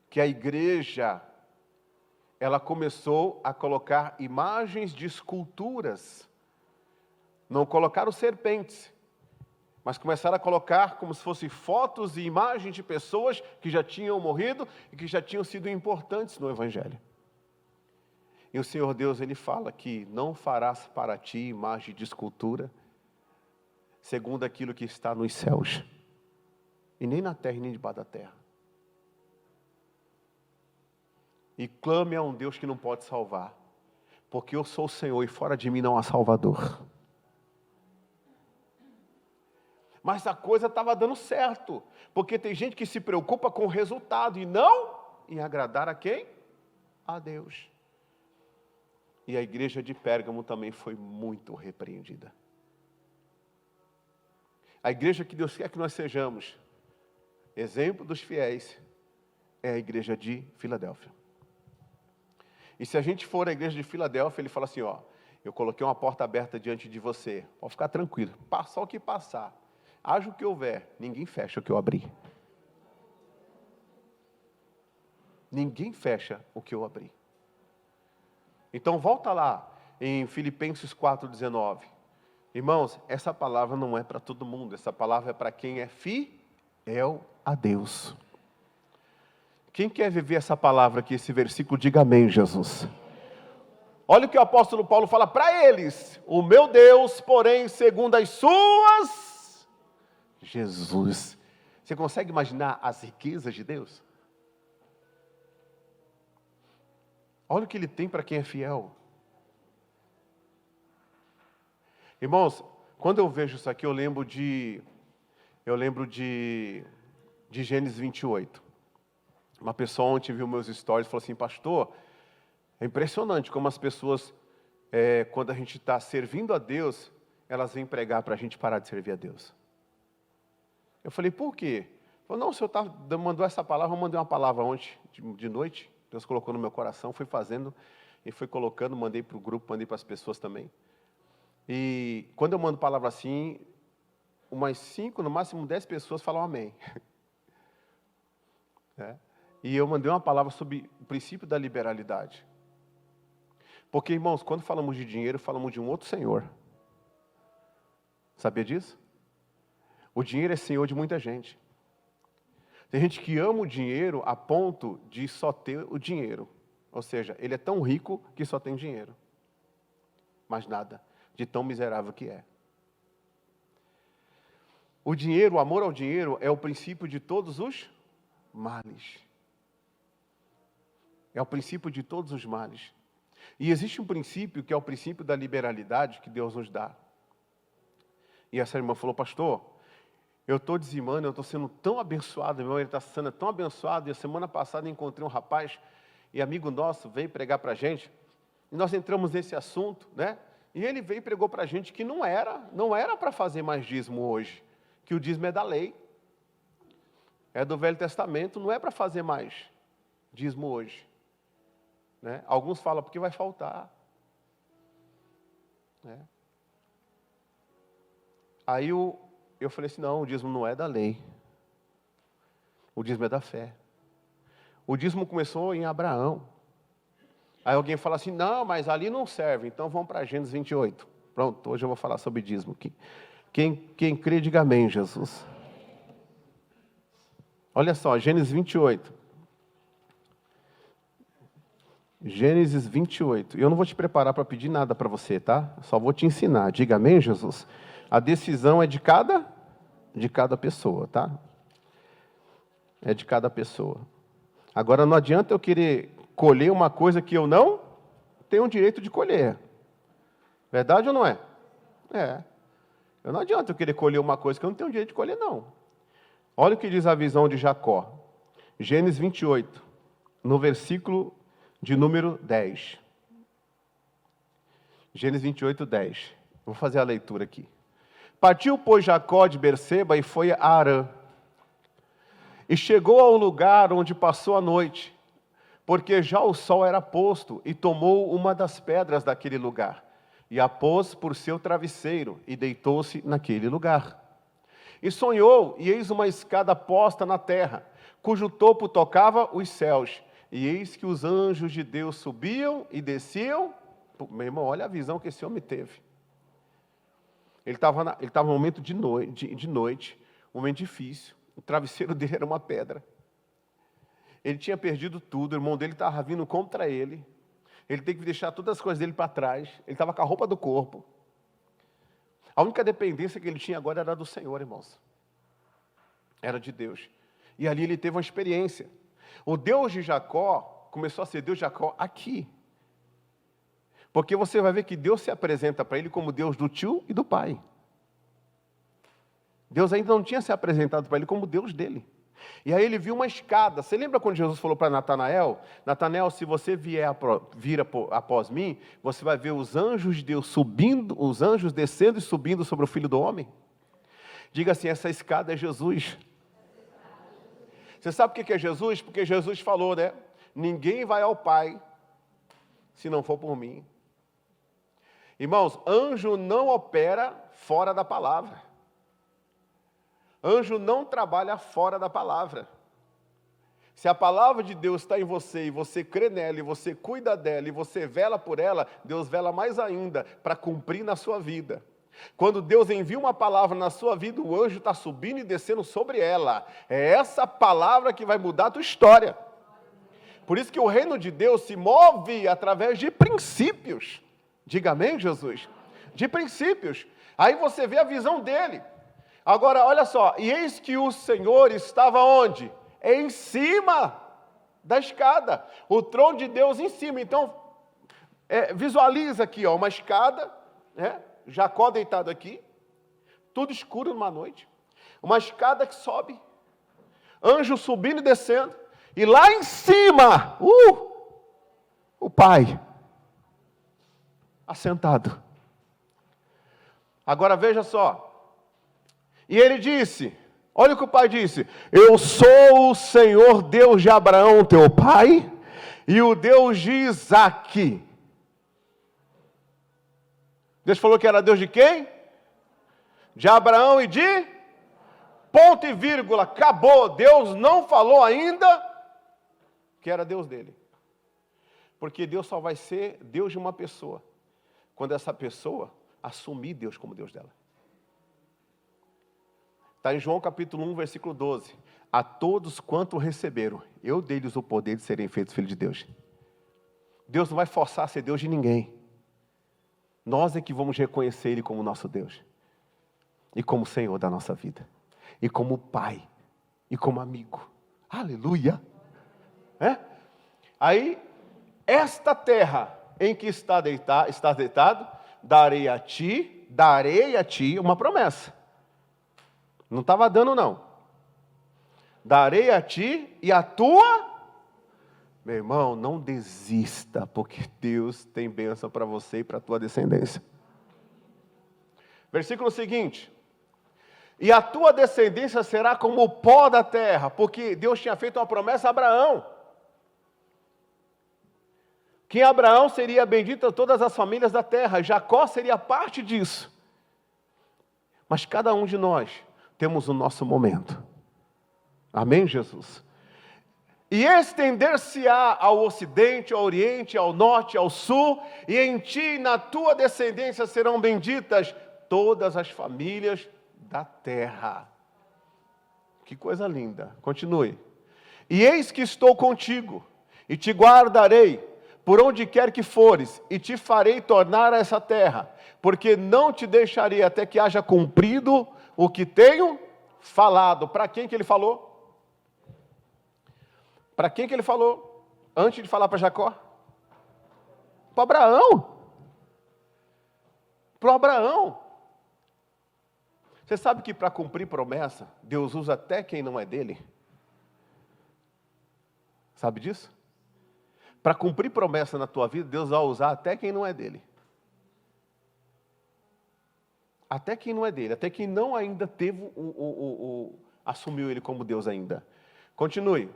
que a igreja, ela começou a colocar imagens de esculturas. Não colocaram serpentes, mas começaram a colocar como se fossem fotos e imagens de pessoas que já tinham morrido e que já tinham sido importantes no Evangelho. E o Senhor Deus, Ele fala que não farás para ti imagem de escultura, segundo aquilo que está nos céus, e nem na terra, nem debaixo da terra. E clame a um Deus que não pode salvar, porque eu sou o Senhor e fora de mim não há Salvador. Mas a coisa estava dando certo, porque tem gente que se preocupa com o resultado e não em agradar a quem? A Deus. E a igreja de Pérgamo também foi muito repreendida. A igreja que Deus quer que nós sejamos, exemplo dos fiéis, é a igreja de Filadélfia. E se a gente for à igreja de Filadélfia, ele fala assim, eu coloquei uma porta aberta diante de você, pode ficar tranquilo, passar o que passar, haja o que houver, ninguém fecha o que eu abri. Ninguém fecha o que eu abri. Então volta lá, em Filipenses 4,19. Irmãos, essa palavra não é para todo mundo, essa palavra é para quem é fiel a Deus. Quem quer viver essa palavra aqui, esse versículo, diga amém, Jesus. Olha o que o apóstolo Paulo fala para eles: o meu Deus, porém, segundo as suas... Jesus. Você consegue imaginar as riquezas de Deus? Olha o que Ele tem para quem é fiel. Irmãos, quando eu vejo isso aqui, eu lembro de Gênesis 28. Uma pessoa ontem viu meus stories e falou assim: pastor, é impressionante como as pessoas, quando a gente está servindo a Deus, elas vêm pregar para a gente parar de servir a Deus. Eu falei, por quê? Ele falou, não, o senhor mandou essa palavra, eu mandei uma palavra ontem, de noite, Deus colocou no meu coração, fui fazendo, e fui colocando, mandei para o grupo, mandei para as pessoas também. E quando eu mando palavra assim, umas 5, no máximo 10 pessoas falam amém. E eu mandei uma palavra sobre o princípio da liberalidade. Porque, irmãos, quando falamos de dinheiro, falamos de um outro senhor. Sabia disso? O dinheiro é senhor de muita gente. Tem gente que ama o dinheiro a ponto de só ter o dinheiro. Ou seja, ele é tão rico que só tem dinheiro. Mais nada, de tão miserável que é. O dinheiro, o amor ao dinheiro, é o princípio de todos os males. É o princípio de todos os males. E existe um princípio que é o princípio da liberalidade que Deus nos dá. E essa irmã falou, pastor, eu estou dizimando, eu estou sendo tão abençoado, meu irmão, ele está sendo tão abençoado. E a semana passada encontrei um rapaz, e amigo nosso, veio pregar para a gente, e nós entramos nesse assunto, né? E ele veio e pregou para a gente que não era para fazer mais dízimo hoje, que o dízimo é da lei, é do Velho Testamento, não é para fazer mais dízimo hoje. Né? Alguns falam porque vai faltar. Né? Aí eu falei assim, não, o dízimo não é da lei. O dízimo é da fé. O dízimo começou em Abraão. Aí alguém fala assim, não, mas ali não serve, então vamos para Gênesis 28. Pronto, hoje eu vou falar sobre dízimo aqui. Quem crê, diga amém, Jesus. Olha só, Gênesis 28. Gênesis 28. Eu não vou te preparar para pedir nada para você, tá? Só vou te ensinar. Diga amém, Jesus. A decisão é de cada pessoa, tá? É de cada pessoa. Agora, não adianta eu querer colher uma coisa que eu não tenho o direito de colher. Verdade ou não é? Não adianta eu querer colher uma coisa que eu não tenho o direito de colher, não. Olha o que diz a visão de Jacó. Gênesis 28, no versículo de número 10. Gênesis 28, 10. Vou fazer a leitura aqui. Partiu, pois, Jacó de Berseba e foi a Harã. E chegou ao lugar onde passou a noite, porque já o sol era posto, e tomou uma das pedras daquele lugar, e a pôs por seu travesseiro, e deitou-se naquele lugar. E sonhou, e eis uma escada posta na terra, cujo topo tocava os céus, e eis que os anjos de Deus subiam e desciam. Meu irmão, olha a visão que esse homem teve. Ele estava num momento de noite, um momento difícil. O travesseiro dele era uma pedra. Ele tinha perdido tudo, o irmão dele estava vindo contra ele. Ele teve que deixar todas as coisas dele para trás. Ele estava com a roupa do corpo. A única dependência que ele tinha agora era do Senhor, irmãos. Era de Deus. E ali ele teve uma experiência. O Deus de Jacó começou a ser Deus de Jacó aqui. Porque você vai ver que Deus se apresenta para ele como Deus do tio e do pai. Deus ainda não tinha se apresentado para ele como Deus dele. E aí ele viu uma escada. Você lembra quando Jesus falou para Natanael? Natanael, se você vir após mim, você vai ver os anjos de Deus subindo, os anjos descendo e subindo sobre o Filho do Homem. Diga assim, essa escada é Jesus. Você sabe o que é Jesus? Porque Jesus falou, né? Ninguém vai ao Pai se não for por mim. Irmãos, anjo não opera fora da palavra. Anjo não trabalha fora da palavra. Se a palavra de Deus está em você, e você crê nela, e você cuida dela, e você vela por ela, Deus vela mais ainda para cumprir na sua vida. Quando Deus envia uma palavra na sua vida, o anjo está subindo e descendo sobre ela. É essa palavra que vai mudar a tua história. Por isso que o reino de Deus se move através de princípios. Diga amém, Jesus? De princípios. Aí você vê a visão dele. Agora, olha só. E eis que o Senhor estava onde? Em cima da escada. O trono de Deus em cima. Então, visualiza aqui, ó, uma escada, né? Jacó deitado aqui. Tudo escuro numa noite. Uma escada que sobe. Anjo subindo e descendo. E lá em cima, o pai, assentado. Agora veja só. E ele disse, olha o que o pai disse: eu sou o Senhor Deus de Abraão, teu pai, e o Deus de Isaque. Deus falou que era Deus de quem? De Abraão e de? Ponto e vírgula, acabou. Deus não falou ainda que era Deus dele. Porque Deus só vai ser Deus de uma pessoa quando essa pessoa assumir Deus como Deus dela. Está em João capítulo 1, versículo 12. A todos quanto receberam, eu dei-lhes o poder de serem feitos filhos de Deus. Deus não vai forçar a ser Deus de ninguém. Nós é que vamos reconhecer Ele como nosso Deus. E como Senhor da nossa vida. E como Pai. E como amigo. Aleluia! Aí, esta terra em que estás deitado, darei a ti uma promessa. Não estava dando, não. Darei a ti e a tua... Meu irmão, não desista, porque Deus tem bênção para você e para a tua descendência. Versículo seguinte. E a tua descendência será como o pó da terra, porque Deus tinha feito uma promessa a Abraão. Que em Abraão seria bendita todas as famílias da terra. Jacó seria parte disso. Mas cada um de nós temos o nosso momento. Amém, Jesus? E estender-se-á ao ocidente, ao oriente, ao norte, ao sul, e em ti e na tua descendência serão benditas todas as famílias da terra. Que coisa linda. Continue. E eis que estou contigo, e te guardarei por onde quer que fores, e te farei tornar a essa terra, porque não te deixarei até que haja cumprido o que tenho falado. Para quem que ele falou? Para quem que ele falou? Antes de falar para Jacó? Para Abraão. Para Abraão. Você sabe que para cumprir promessa, Deus usa até quem não é dele? Sabe disso? Para cumprir promessa na tua vida, Deus vai usar até quem não é dele. Até quem não é dele, até quem não ainda teve assumiu ele como Deus ainda. Continue.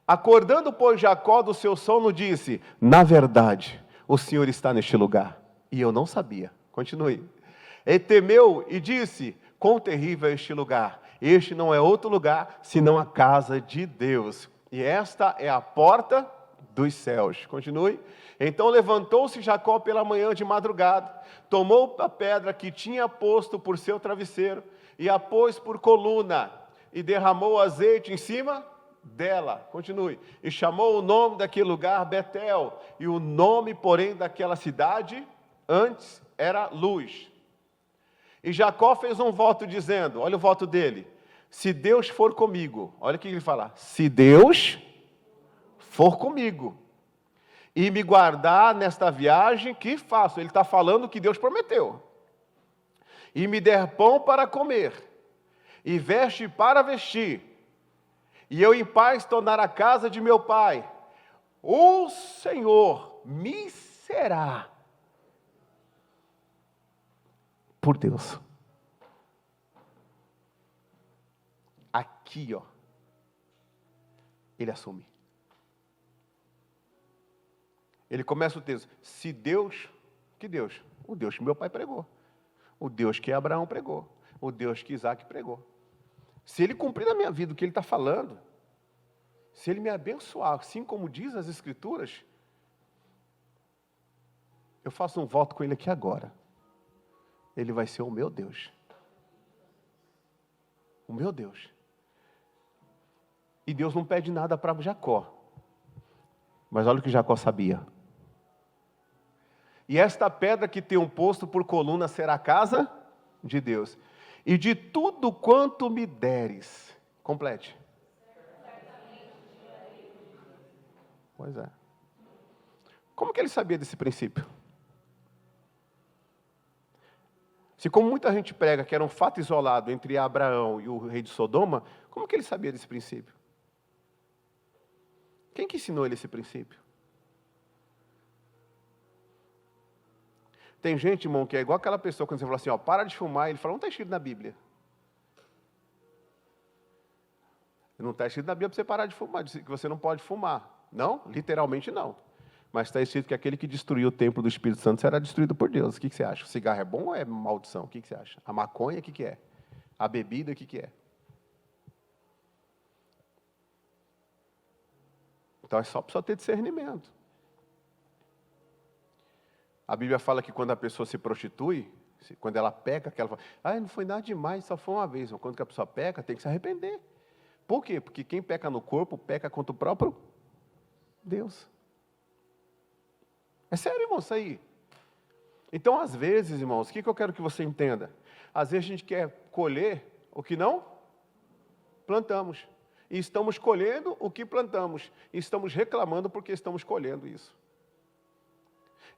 Acordando, pois, Jacó do seu sono, disse: na verdade, o Senhor está neste lugar. E eu não sabia. Continue. E temeu e disse: quão terrível é este lugar. Este não é outro lugar, senão a casa de Deus. E esta é a porta dos céus. Continue. Então levantou-se Jacó pela manhã de madrugada, tomou a pedra que tinha posto por seu travesseiro, e a pôs por coluna, e derramou azeite em cima dela. Continue. E chamou o nome daquele lugar Betel, e o nome, porém, daquela cidade antes era Luz. E Jacó fez um voto dizendo, olha o voto dele: se Deus for comigo, olha o que ele fala: se Deus for comigo e me guardar nesta viagem, que faço? Ele está falando o que Deus prometeu. E me der pão para comer, e veste para vestir, e eu em paz tornar a casa de meu pai, o Senhor me será por Deus. Aqui, ó, ele assume. Ele começa o texto: se Deus, que Deus? O Deus que meu pai pregou, o Deus que Abraão pregou, o Deus que Isaac pregou. Se ele cumprir na minha vida o que ele está falando, Se Ele me abençoar, assim como diz as Escrituras, eu faço um voto com Ele aqui agora. Ele vai ser o meu Deus. O meu Deus. E Deus não pede nada para Jacó. Mas olha o que Jacó sabia. E esta pedra que tem um posto por coluna será a casa de Deus. E de tudo quanto me deres. Complete. Pois é. Como que ele sabia desse princípio? Se como muita gente prega que era um fato isolado entre Abraão e o rei de Sodoma, como que ele sabia desse princípio? Quem que ensinou ele esse princípio? Tem gente, irmão, que é igual aquela pessoa quando você fala assim, ó, para de fumar, ele fala, não está escrito na Bíblia. Não está escrito na Bíblia para você parar de fumar, que você não pode fumar. Não, literalmente não. Mas está escrito que aquele que destruiu o templo do Espírito Santo será destruído por Deus. O que você acha? O cigarro é bom ou é maldição? O que você acha? A maconha, o que é? A bebida, o que é? Então é só para ter discernimento. A Bíblia fala que quando a pessoa se prostitui, quando ela peca, que ela fala, não foi nada demais, só foi uma vez. Mas quando a pessoa peca, tem que se arrepender. Por quê? Porque quem peca no corpo, peca contra o próprio Deus. É sério, irmão, isso aí. Então, às vezes, irmãos, o que eu quero que você entenda? Às vezes a gente quer colher o que não plantamos. E estamos colhendo o que plantamos. E estamos reclamando porque estamos colhendo isso.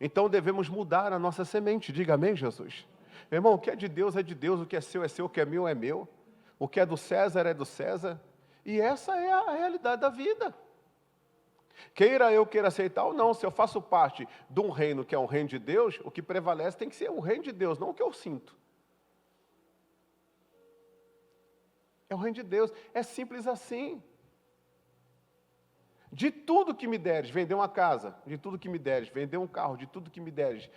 Então devemos mudar a nossa semente. Diga amém, Jesus. Meu irmão, o que é de Deus, o que é seu, o que é meu. O que é do César é do César. E essa é a realidade da vida. Queira eu queira aceitar ou não, se eu faço parte de um reino que é um reino de Deus, o que prevalece tem que ser o reino de Deus, não o que eu sinto. É o reino de Deus, é simples assim. De tudo que me deres, vender uma casa, de tudo que me deres, vender um carro, de tudo que me deres,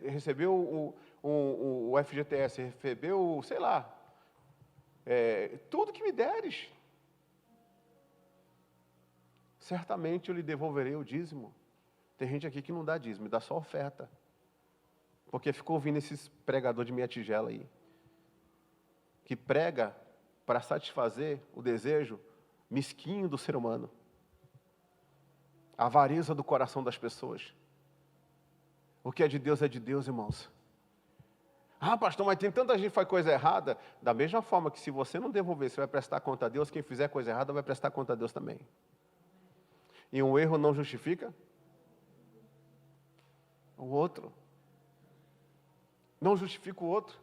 receber o FGTS, receber sei lá, tudo que me deres, certamente eu lhe devolverei o dízimo. Tem gente aqui que não dá dízimo, dá só oferta. Porque ficou ouvindo esses pregadores de meia tigela aí, que prega para satisfazer o desejo mesquinho do ser humano. A avareza do coração das pessoas. O que é de Deus, irmãos. Pastor, mas tem tanta gente que faz coisa errada. Da mesma forma que se você não devolver, você vai prestar conta a Deus. Quem fizer coisa errada vai prestar conta a Deus também. E um erro não justifica o outro. Não justifica o outro.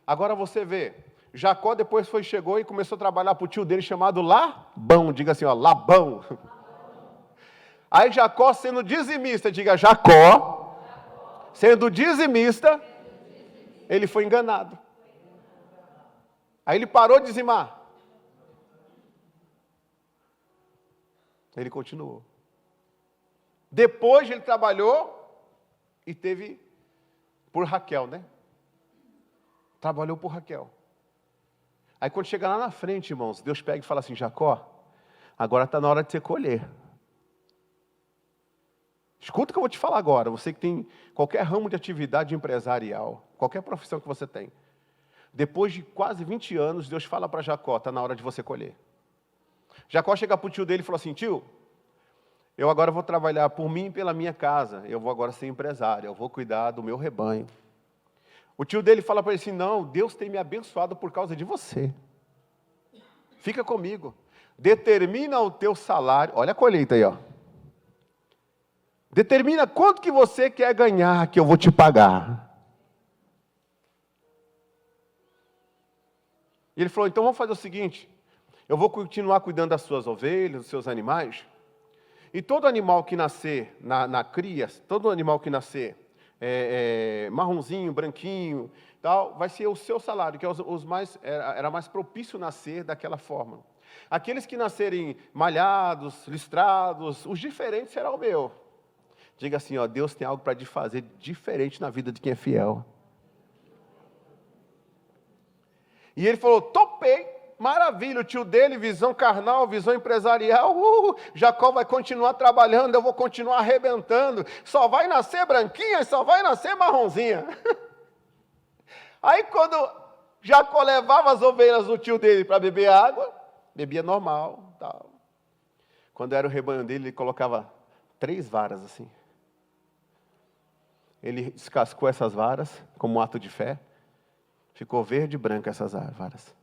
Agora você vê, Jacó depois chegou e começou a trabalhar para o tio dele chamado Labão. Diga assim, ó, Labão. Aí Jacó sendo dizimista, diga Jacó, sendo dizimista, ele foi enganado. Aí ele parou de dizimar. Ele continuou. Depois ele trabalhou e teve por Raquel, né? Trabalhou por Raquel. Aí quando chega lá na frente, irmãos, Deus pega e fala assim, Jacó, agora está na hora de você colher. Escuta o que eu vou te falar agora, você que tem qualquer ramo de atividade empresarial, qualquer profissão que você tem. Depois de quase 20 anos, Deus fala para Jacó, está na hora de você colher. Jacó chega para o tio dele e fala assim, tio, eu agora vou trabalhar por mim e pela minha casa, eu vou agora ser empresário, eu vou cuidar do meu rebanho. O tio dele fala para ele assim, não, Deus tem me abençoado por causa de você. Fica comigo. Determina o teu salário, olha a colheita aí, ó. Determina quanto que você quer ganhar, que eu vou te pagar. E ele falou, então vamos fazer o seguinte, eu vou continuar cuidando das suas ovelhas, dos seus animais, e todo animal que nascer na cria, todo animal que nascer marronzinho, branquinho, tal, vai ser o seu salário, que era mais propício nascer daquela forma. Aqueles que nascerem malhados, listrados, os diferentes será o meu. Diga assim, ó, Deus tem algo para te fazer diferente na vida de quem é fiel. E ele falou, topei. maravilha, o tio dele, visão carnal, visão empresarial, Jacó vai continuar trabalhando, eu vou continuar arrebentando, só vai nascer branquinha, só vai nascer marronzinha. Aí quando Jacó levava as ovelhas do tio dele para beber água, bebia normal, tal. Quando era o rebanho dele, ele colocava 3 varas assim. Ele descascou essas varas como um ato de fé, ficou verde e branca essas varas.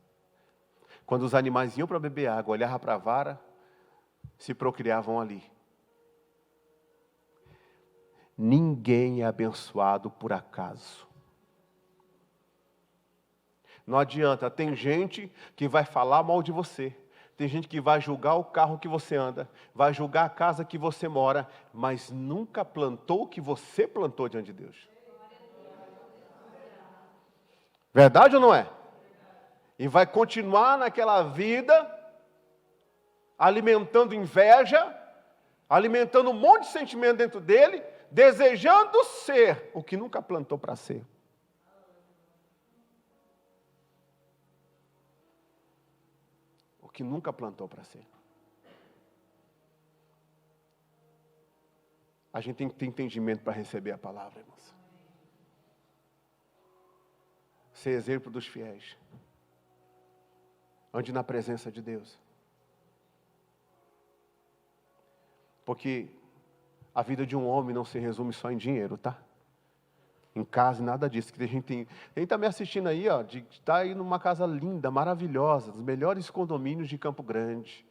Quando os animais iam para beber água, olhavam para a vara, se procriavam ali. Ninguém é abençoado por acaso. Não adianta, tem gente que vai falar mal de você. Tem gente que vai julgar o carro que você anda, vai julgar a casa que você mora, mas nunca plantou o que você plantou diante de Deus. Verdade ou não é? E vai continuar naquela vida, alimentando inveja, alimentando um monte de sentimento dentro dele, desejando ser o que nunca plantou para ser. O que nunca plantou para ser. A gente tem que ter entendimento para receber a palavra, irmãos. Ser exemplo dos fiéis. Ande na presença de Deus. Porque a vida de um homem não se resume só em dinheiro, tá? Em casa, nada disso. Que a gente tem tá me assistindo aí, ó, de estar aí numa casa linda, maravilhosa, dos melhores condomínios de Campo Grande.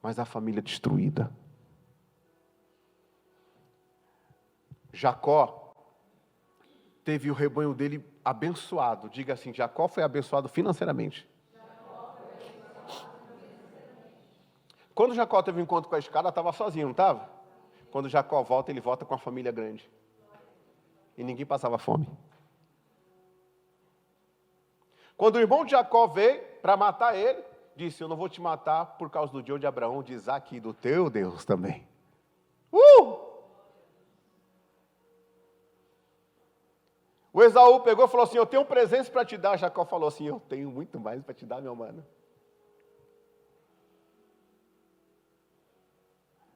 Mas a família destruída. Jacó teve o rebanho dele abençoado. Diga assim, Jacó foi abençoado financeiramente. Quando Jacó teve um encontro com a escada, estava sozinho, não estava? Quando Jacó volta, ele volta com a família grande. E ninguém passava fome. Quando o irmão de Jacó veio para matar ele, disse, eu não vou te matar por causa do Deus de Abraão, de Isaac e do teu Deus também. O Esaú pegou e falou assim, eu tenho um presente para te dar. Jacó falou assim, eu tenho muito mais para te dar, meu mano.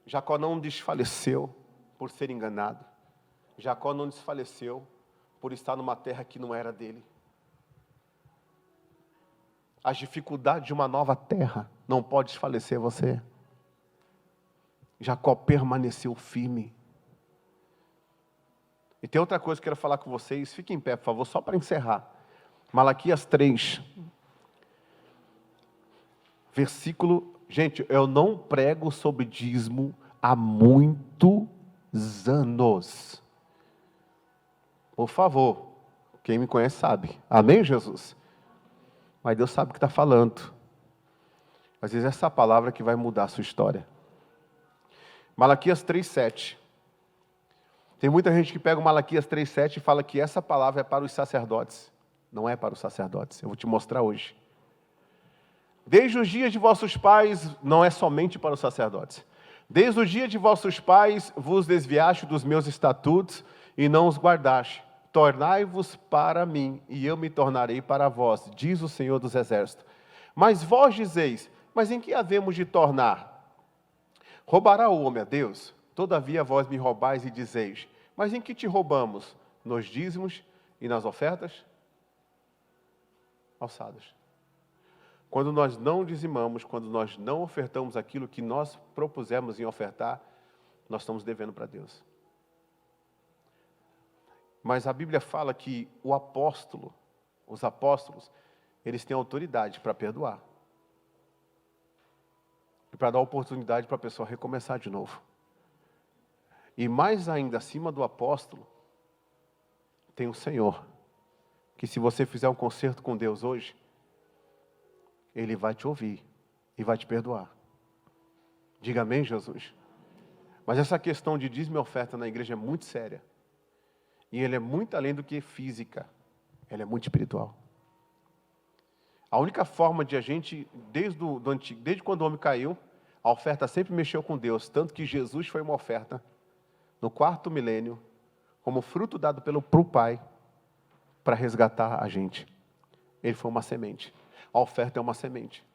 Jacó não desfaleceu por ser enganado. Jacó não desfaleceu por estar numa terra que não era dele. As dificuldades de uma nova terra não pode desfalecer você. Jacó permaneceu firme. E tem outra coisa que eu quero falar com vocês. Fiquem em pé, por favor, só para encerrar. Malaquias 3. Versículo... Gente, eu não prego sobre dízimo há muitos anos. Por favor, quem me conhece sabe. Amém, Jesus? Mas Deus sabe o que está falando. Às vezes essa palavra que vai mudar a sua história. Malaquias 3:7. Tem muita gente que pega o Malaquias 3:7 e fala que essa palavra é para os sacerdotes. Não é para os sacerdotes. Eu vou te mostrar hoje. Desde os dias de vossos pais, não é somente para os sacerdotes. Desde o dia de vossos pais, vos desviaste dos meus estatutos e não os guardaste. Tornai-vos para mim, e eu me tornarei para vós, diz o Senhor dos Exércitos. Mas vós dizeis, mas em que havemos de tornar? Roubará o homem a Deus? Todavia vós me roubais e dizeis, mas em que te roubamos? Nos dízimos e nas ofertas? Alçadas. Quando nós não dizimamos, quando nós não ofertamos aquilo que nós propusemos em ofertar, nós estamos devendo para Deus. Mas a Bíblia fala que os apóstolos, eles têm autoridade para perdoar. E para dar oportunidade para a pessoa recomeçar de novo. E mais ainda, acima do apóstolo, tem o Senhor. Que se você fizer um concerto com Deus hoje, Ele vai te ouvir e vai te perdoar. Diga amém, Jesus. Mas essa questão de dízimo e oferta na igreja é muito séria. E ela é muito além do que física. Ela é muito espiritual. A única forma de a gente, desde quando o homem caiu, a oferta sempre mexeu com Deus. Tanto que Jesus foi uma oferta no 4º milênio, como fruto dado pro Pai, para resgatar a gente. Ele foi uma semente. A oferta é uma semente.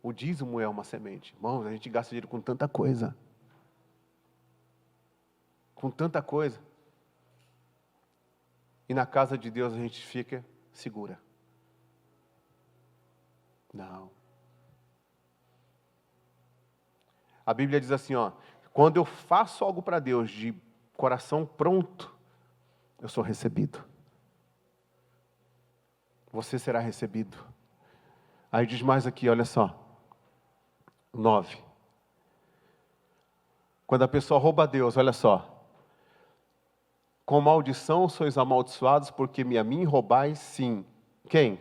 O dízimo é uma semente. Irmãos, a gente gasta dinheiro com tanta coisa. Com tanta coisa. E na casa de Deus a gente fica segura. Não. A Bíblia diz assim, ó, quando eu faço algo para Deus de coração pronto, eu sou recebido. Você será recebido. Aí diz mais aqui, olha só. 9. Quando a pessoa rouba a Deus, olha só. Com maldição sois amaldiçoados, porque a mim roubais, sim. Quem?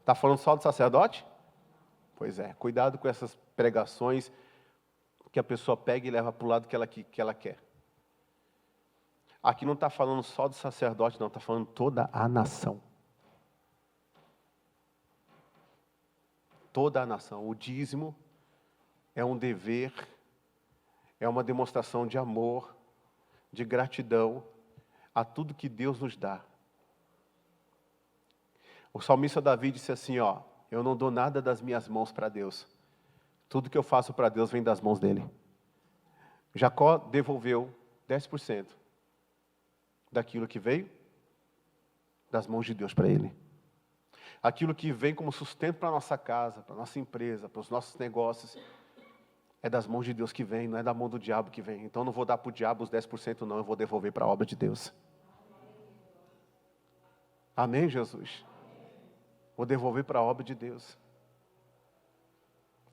Está falando só do sacerdote? Pois é, cuidado com essas pregações que a pessoa pega e leva para o lado que ela quer. Aqui não está falando só do sacerdote, não, está falando toda a nação. Toda a nação. O dízimo é um dever, é uma demonstração de amor, de gratidão a tudo que Deus nos dá. O salmista Davi disse assim, ó, eu não dou nada das minhas mãos para Deus. Tudo que eu faço para Deus vem das mãos dele. Jacó devolveu 10% daquilo que veio das mãos de Deus para ele. Aquilo que vem como sustento para a nossa casa, para a nossa empresa, para os nossos negócios, é das mãos de Deus que vem, não é da mão do diabo que vem. Então não vou dar para o diabo os 10% não, eu vou devolver para a obra de Deus. Amém, Jesus? Vou devolver para a obra de Deus.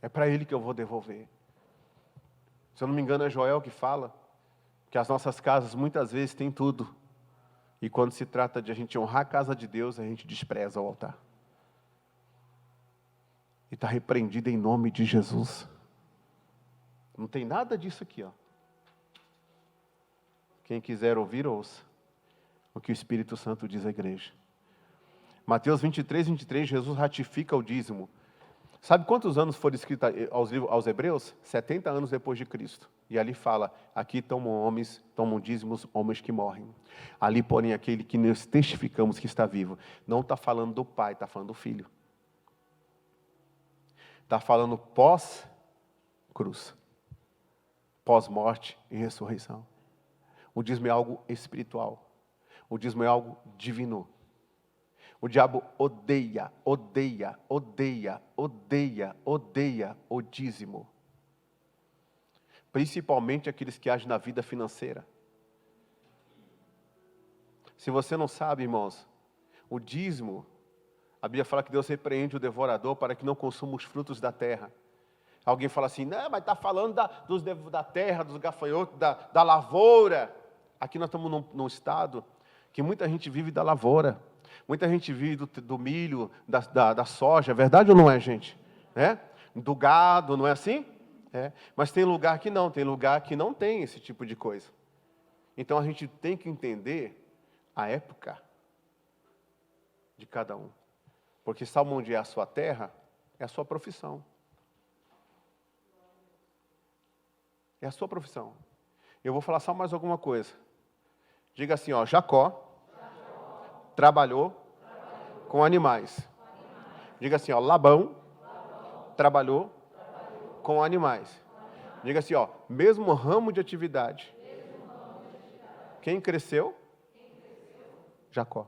É para Ele que eu vou devolver. Se eu não me engano, é Joel que fala que as nossas casas muitas vezes têm tudo. E quando se trata de a gente honrar a casa de Deus, a gente despreza o altar. E está repreendido em nome de Jesus. Não tem nada disso aqui, ó. Quem quiser ouvir, ouça o que o Espírito Santo diz à igreja. Mateus 23, 23, Jesus ratifica o dízimo. Sabe quantos anos foram escritos aos Hebreus? 70 anos depois de Cristo. E ali fala, aqui tomam dízimos homens que morrem. Ali, porém, aquele que nós testificamos que está vivo. Não está falando do Pai, está falando do Filho. Está falando pós-cruz. Pós-morte e ressurreição. O dízimo é algo espiritual. O dízimo é algo divino. O diabo odeia o dízimo. Principalmente aqueles que agem na vida financeira. Se você não sabe, irmãos, o dízimo, a Bíblia fala que Deus repreende o devorador para que não consuma os frutos da terra. Alguém fala assim, não, mas está falando da terra, dos gafanhotos, da lavoura. Aqui nós estamos num estado que muita gente vive da lavoura. Muita gente vive do milho, da soja. É verdade ou não é, gente? É? Do gado, não é assim? É. Mas tem lugar que não. Tem lugar que não tem esse tipo de coisa. Então a gente tem que entender a época de cada um. Porque sabe onde é a sua terra? É a sua profissão. É a sua profissão. Eu vou falar só mais alguma coisa. Diga assim, ó, Jacó trabalhou com animais. Diga assim, ó, Labão trabalhou com animais. Diga assim, ó, mesmo ramo de atividade. Quem cresceu? Jacó.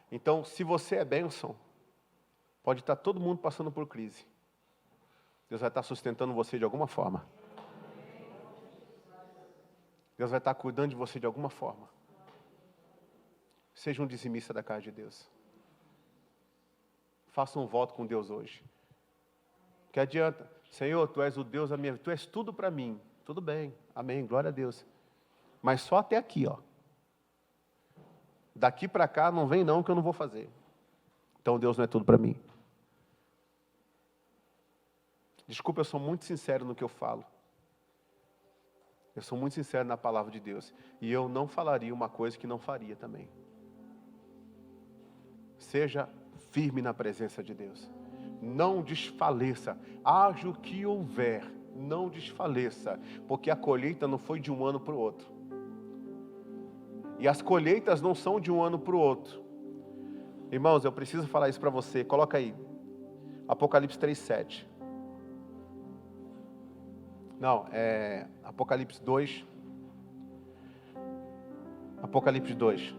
Então, se você é bênção, pode estar todo mundo passando por crise. Deus vai estar sustentando você de alguma forma. Deus vai estar cuidando de você de alguma forma. Seja um dizimista da casa de Deus. Faça um voto com Deus hoje. Que adianta? Senhor, Tu és o Deus da minha vida. Tu és tudo para mim. Tudo bem. Amém. Glória a Deus. Mas só até aqui, ó. Daqui para cá não vem não que eu não vou fazer. Então Deus não é tudo para mim. Desculpa, eu sou muito sincero no que eu falo. Eu sou muito sincero na palavra de Deus. E eu não falaria uma coisa que não faria também. Seja firme na presença de Deus. Não desfaleça. Haja o que houver. Não desfaleça. Porque a colheita não foi de um ano para o outro. E as colheitas não são de um ano para o outro. Irmãos, eu preciso falar isso para você. Coloca aí. Apocalipse 3:7. Não, é Apocalipse 2. Apocalipse 2.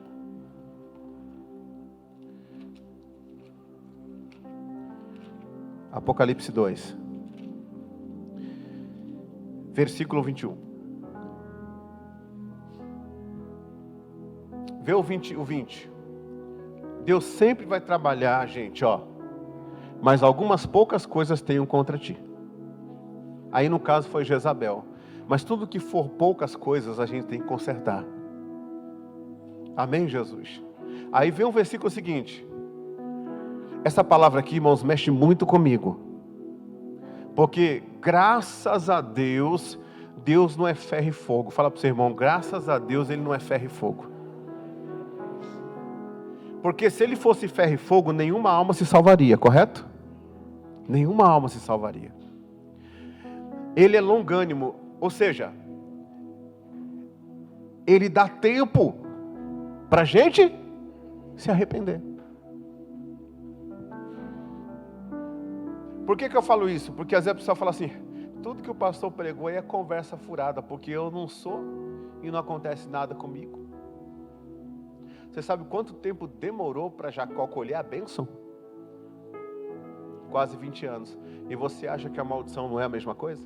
Apocalipse 2. Versículo 21. Vê o 20. Deus sempre vai trabalhar, gente, ó. Mas algumas poucas coisas tenho contra ti. Aí no caso foi Jezabel. Mas tudo que for poucas coisas a gente tem que consertar. Amém, Jesus? Aí vem o versículo seguinte. Essa palavra aqui, irmãos, mexe muito comigo. Porque graças a Deus, Deus não é ferro e fogo. Fala para o seu irmão, graças a Deus Ele não é ferro e fogo. Porque se Ele fosse ferro e fogo, nenhuma alma se salvaria, correto? Nenhuma alma se salvaria. Ele é longânimo, ou seja, Ele dá tempo para a gente se arrepender. Por que eu falo isso? Porque às vezes a pessoa fala assim, tudo que o pastor pregou aí é conversa furada, porque eu não sou e não acontece nada comigo. Você sabe quanto tempo demorou para Jacó colher a bênção? Quase 20 anos. E você acha que a maldição não é a mesma coisa?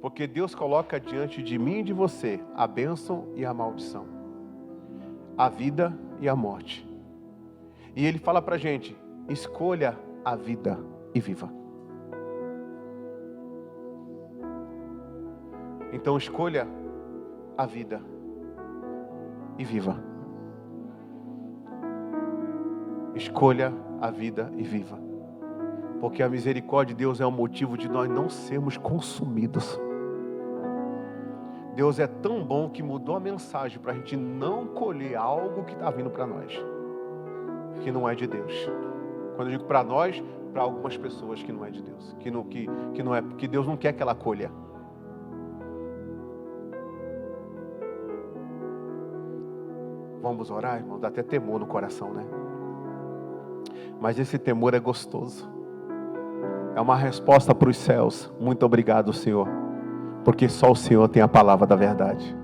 Porque Deus coloca diante de mim e de você a bênção e a maldição, a vida e a morte. E Ele fala para a gente, escolha a vida e viva. Então escolha a vida e viva. Escolha a vida e viva. Porque a misericórdia de Deus é o motivo de nós não sermos consumidos. Deus é tão bom que mudou a mensagem para a gente não colher algo que está vindo para nós, que não é de Deus. Quando eu digo para nós, para algumas pessoas que não é de Deus, que não é, que Deus não quer que ela colha. Vamos orar, irmão? Dá até temor no coração, né? Mas esse temor é gostoso. É uma resposta para os céus. Muito obrigado, Senhor. Porque só o Senhor tem a palavra da verdade.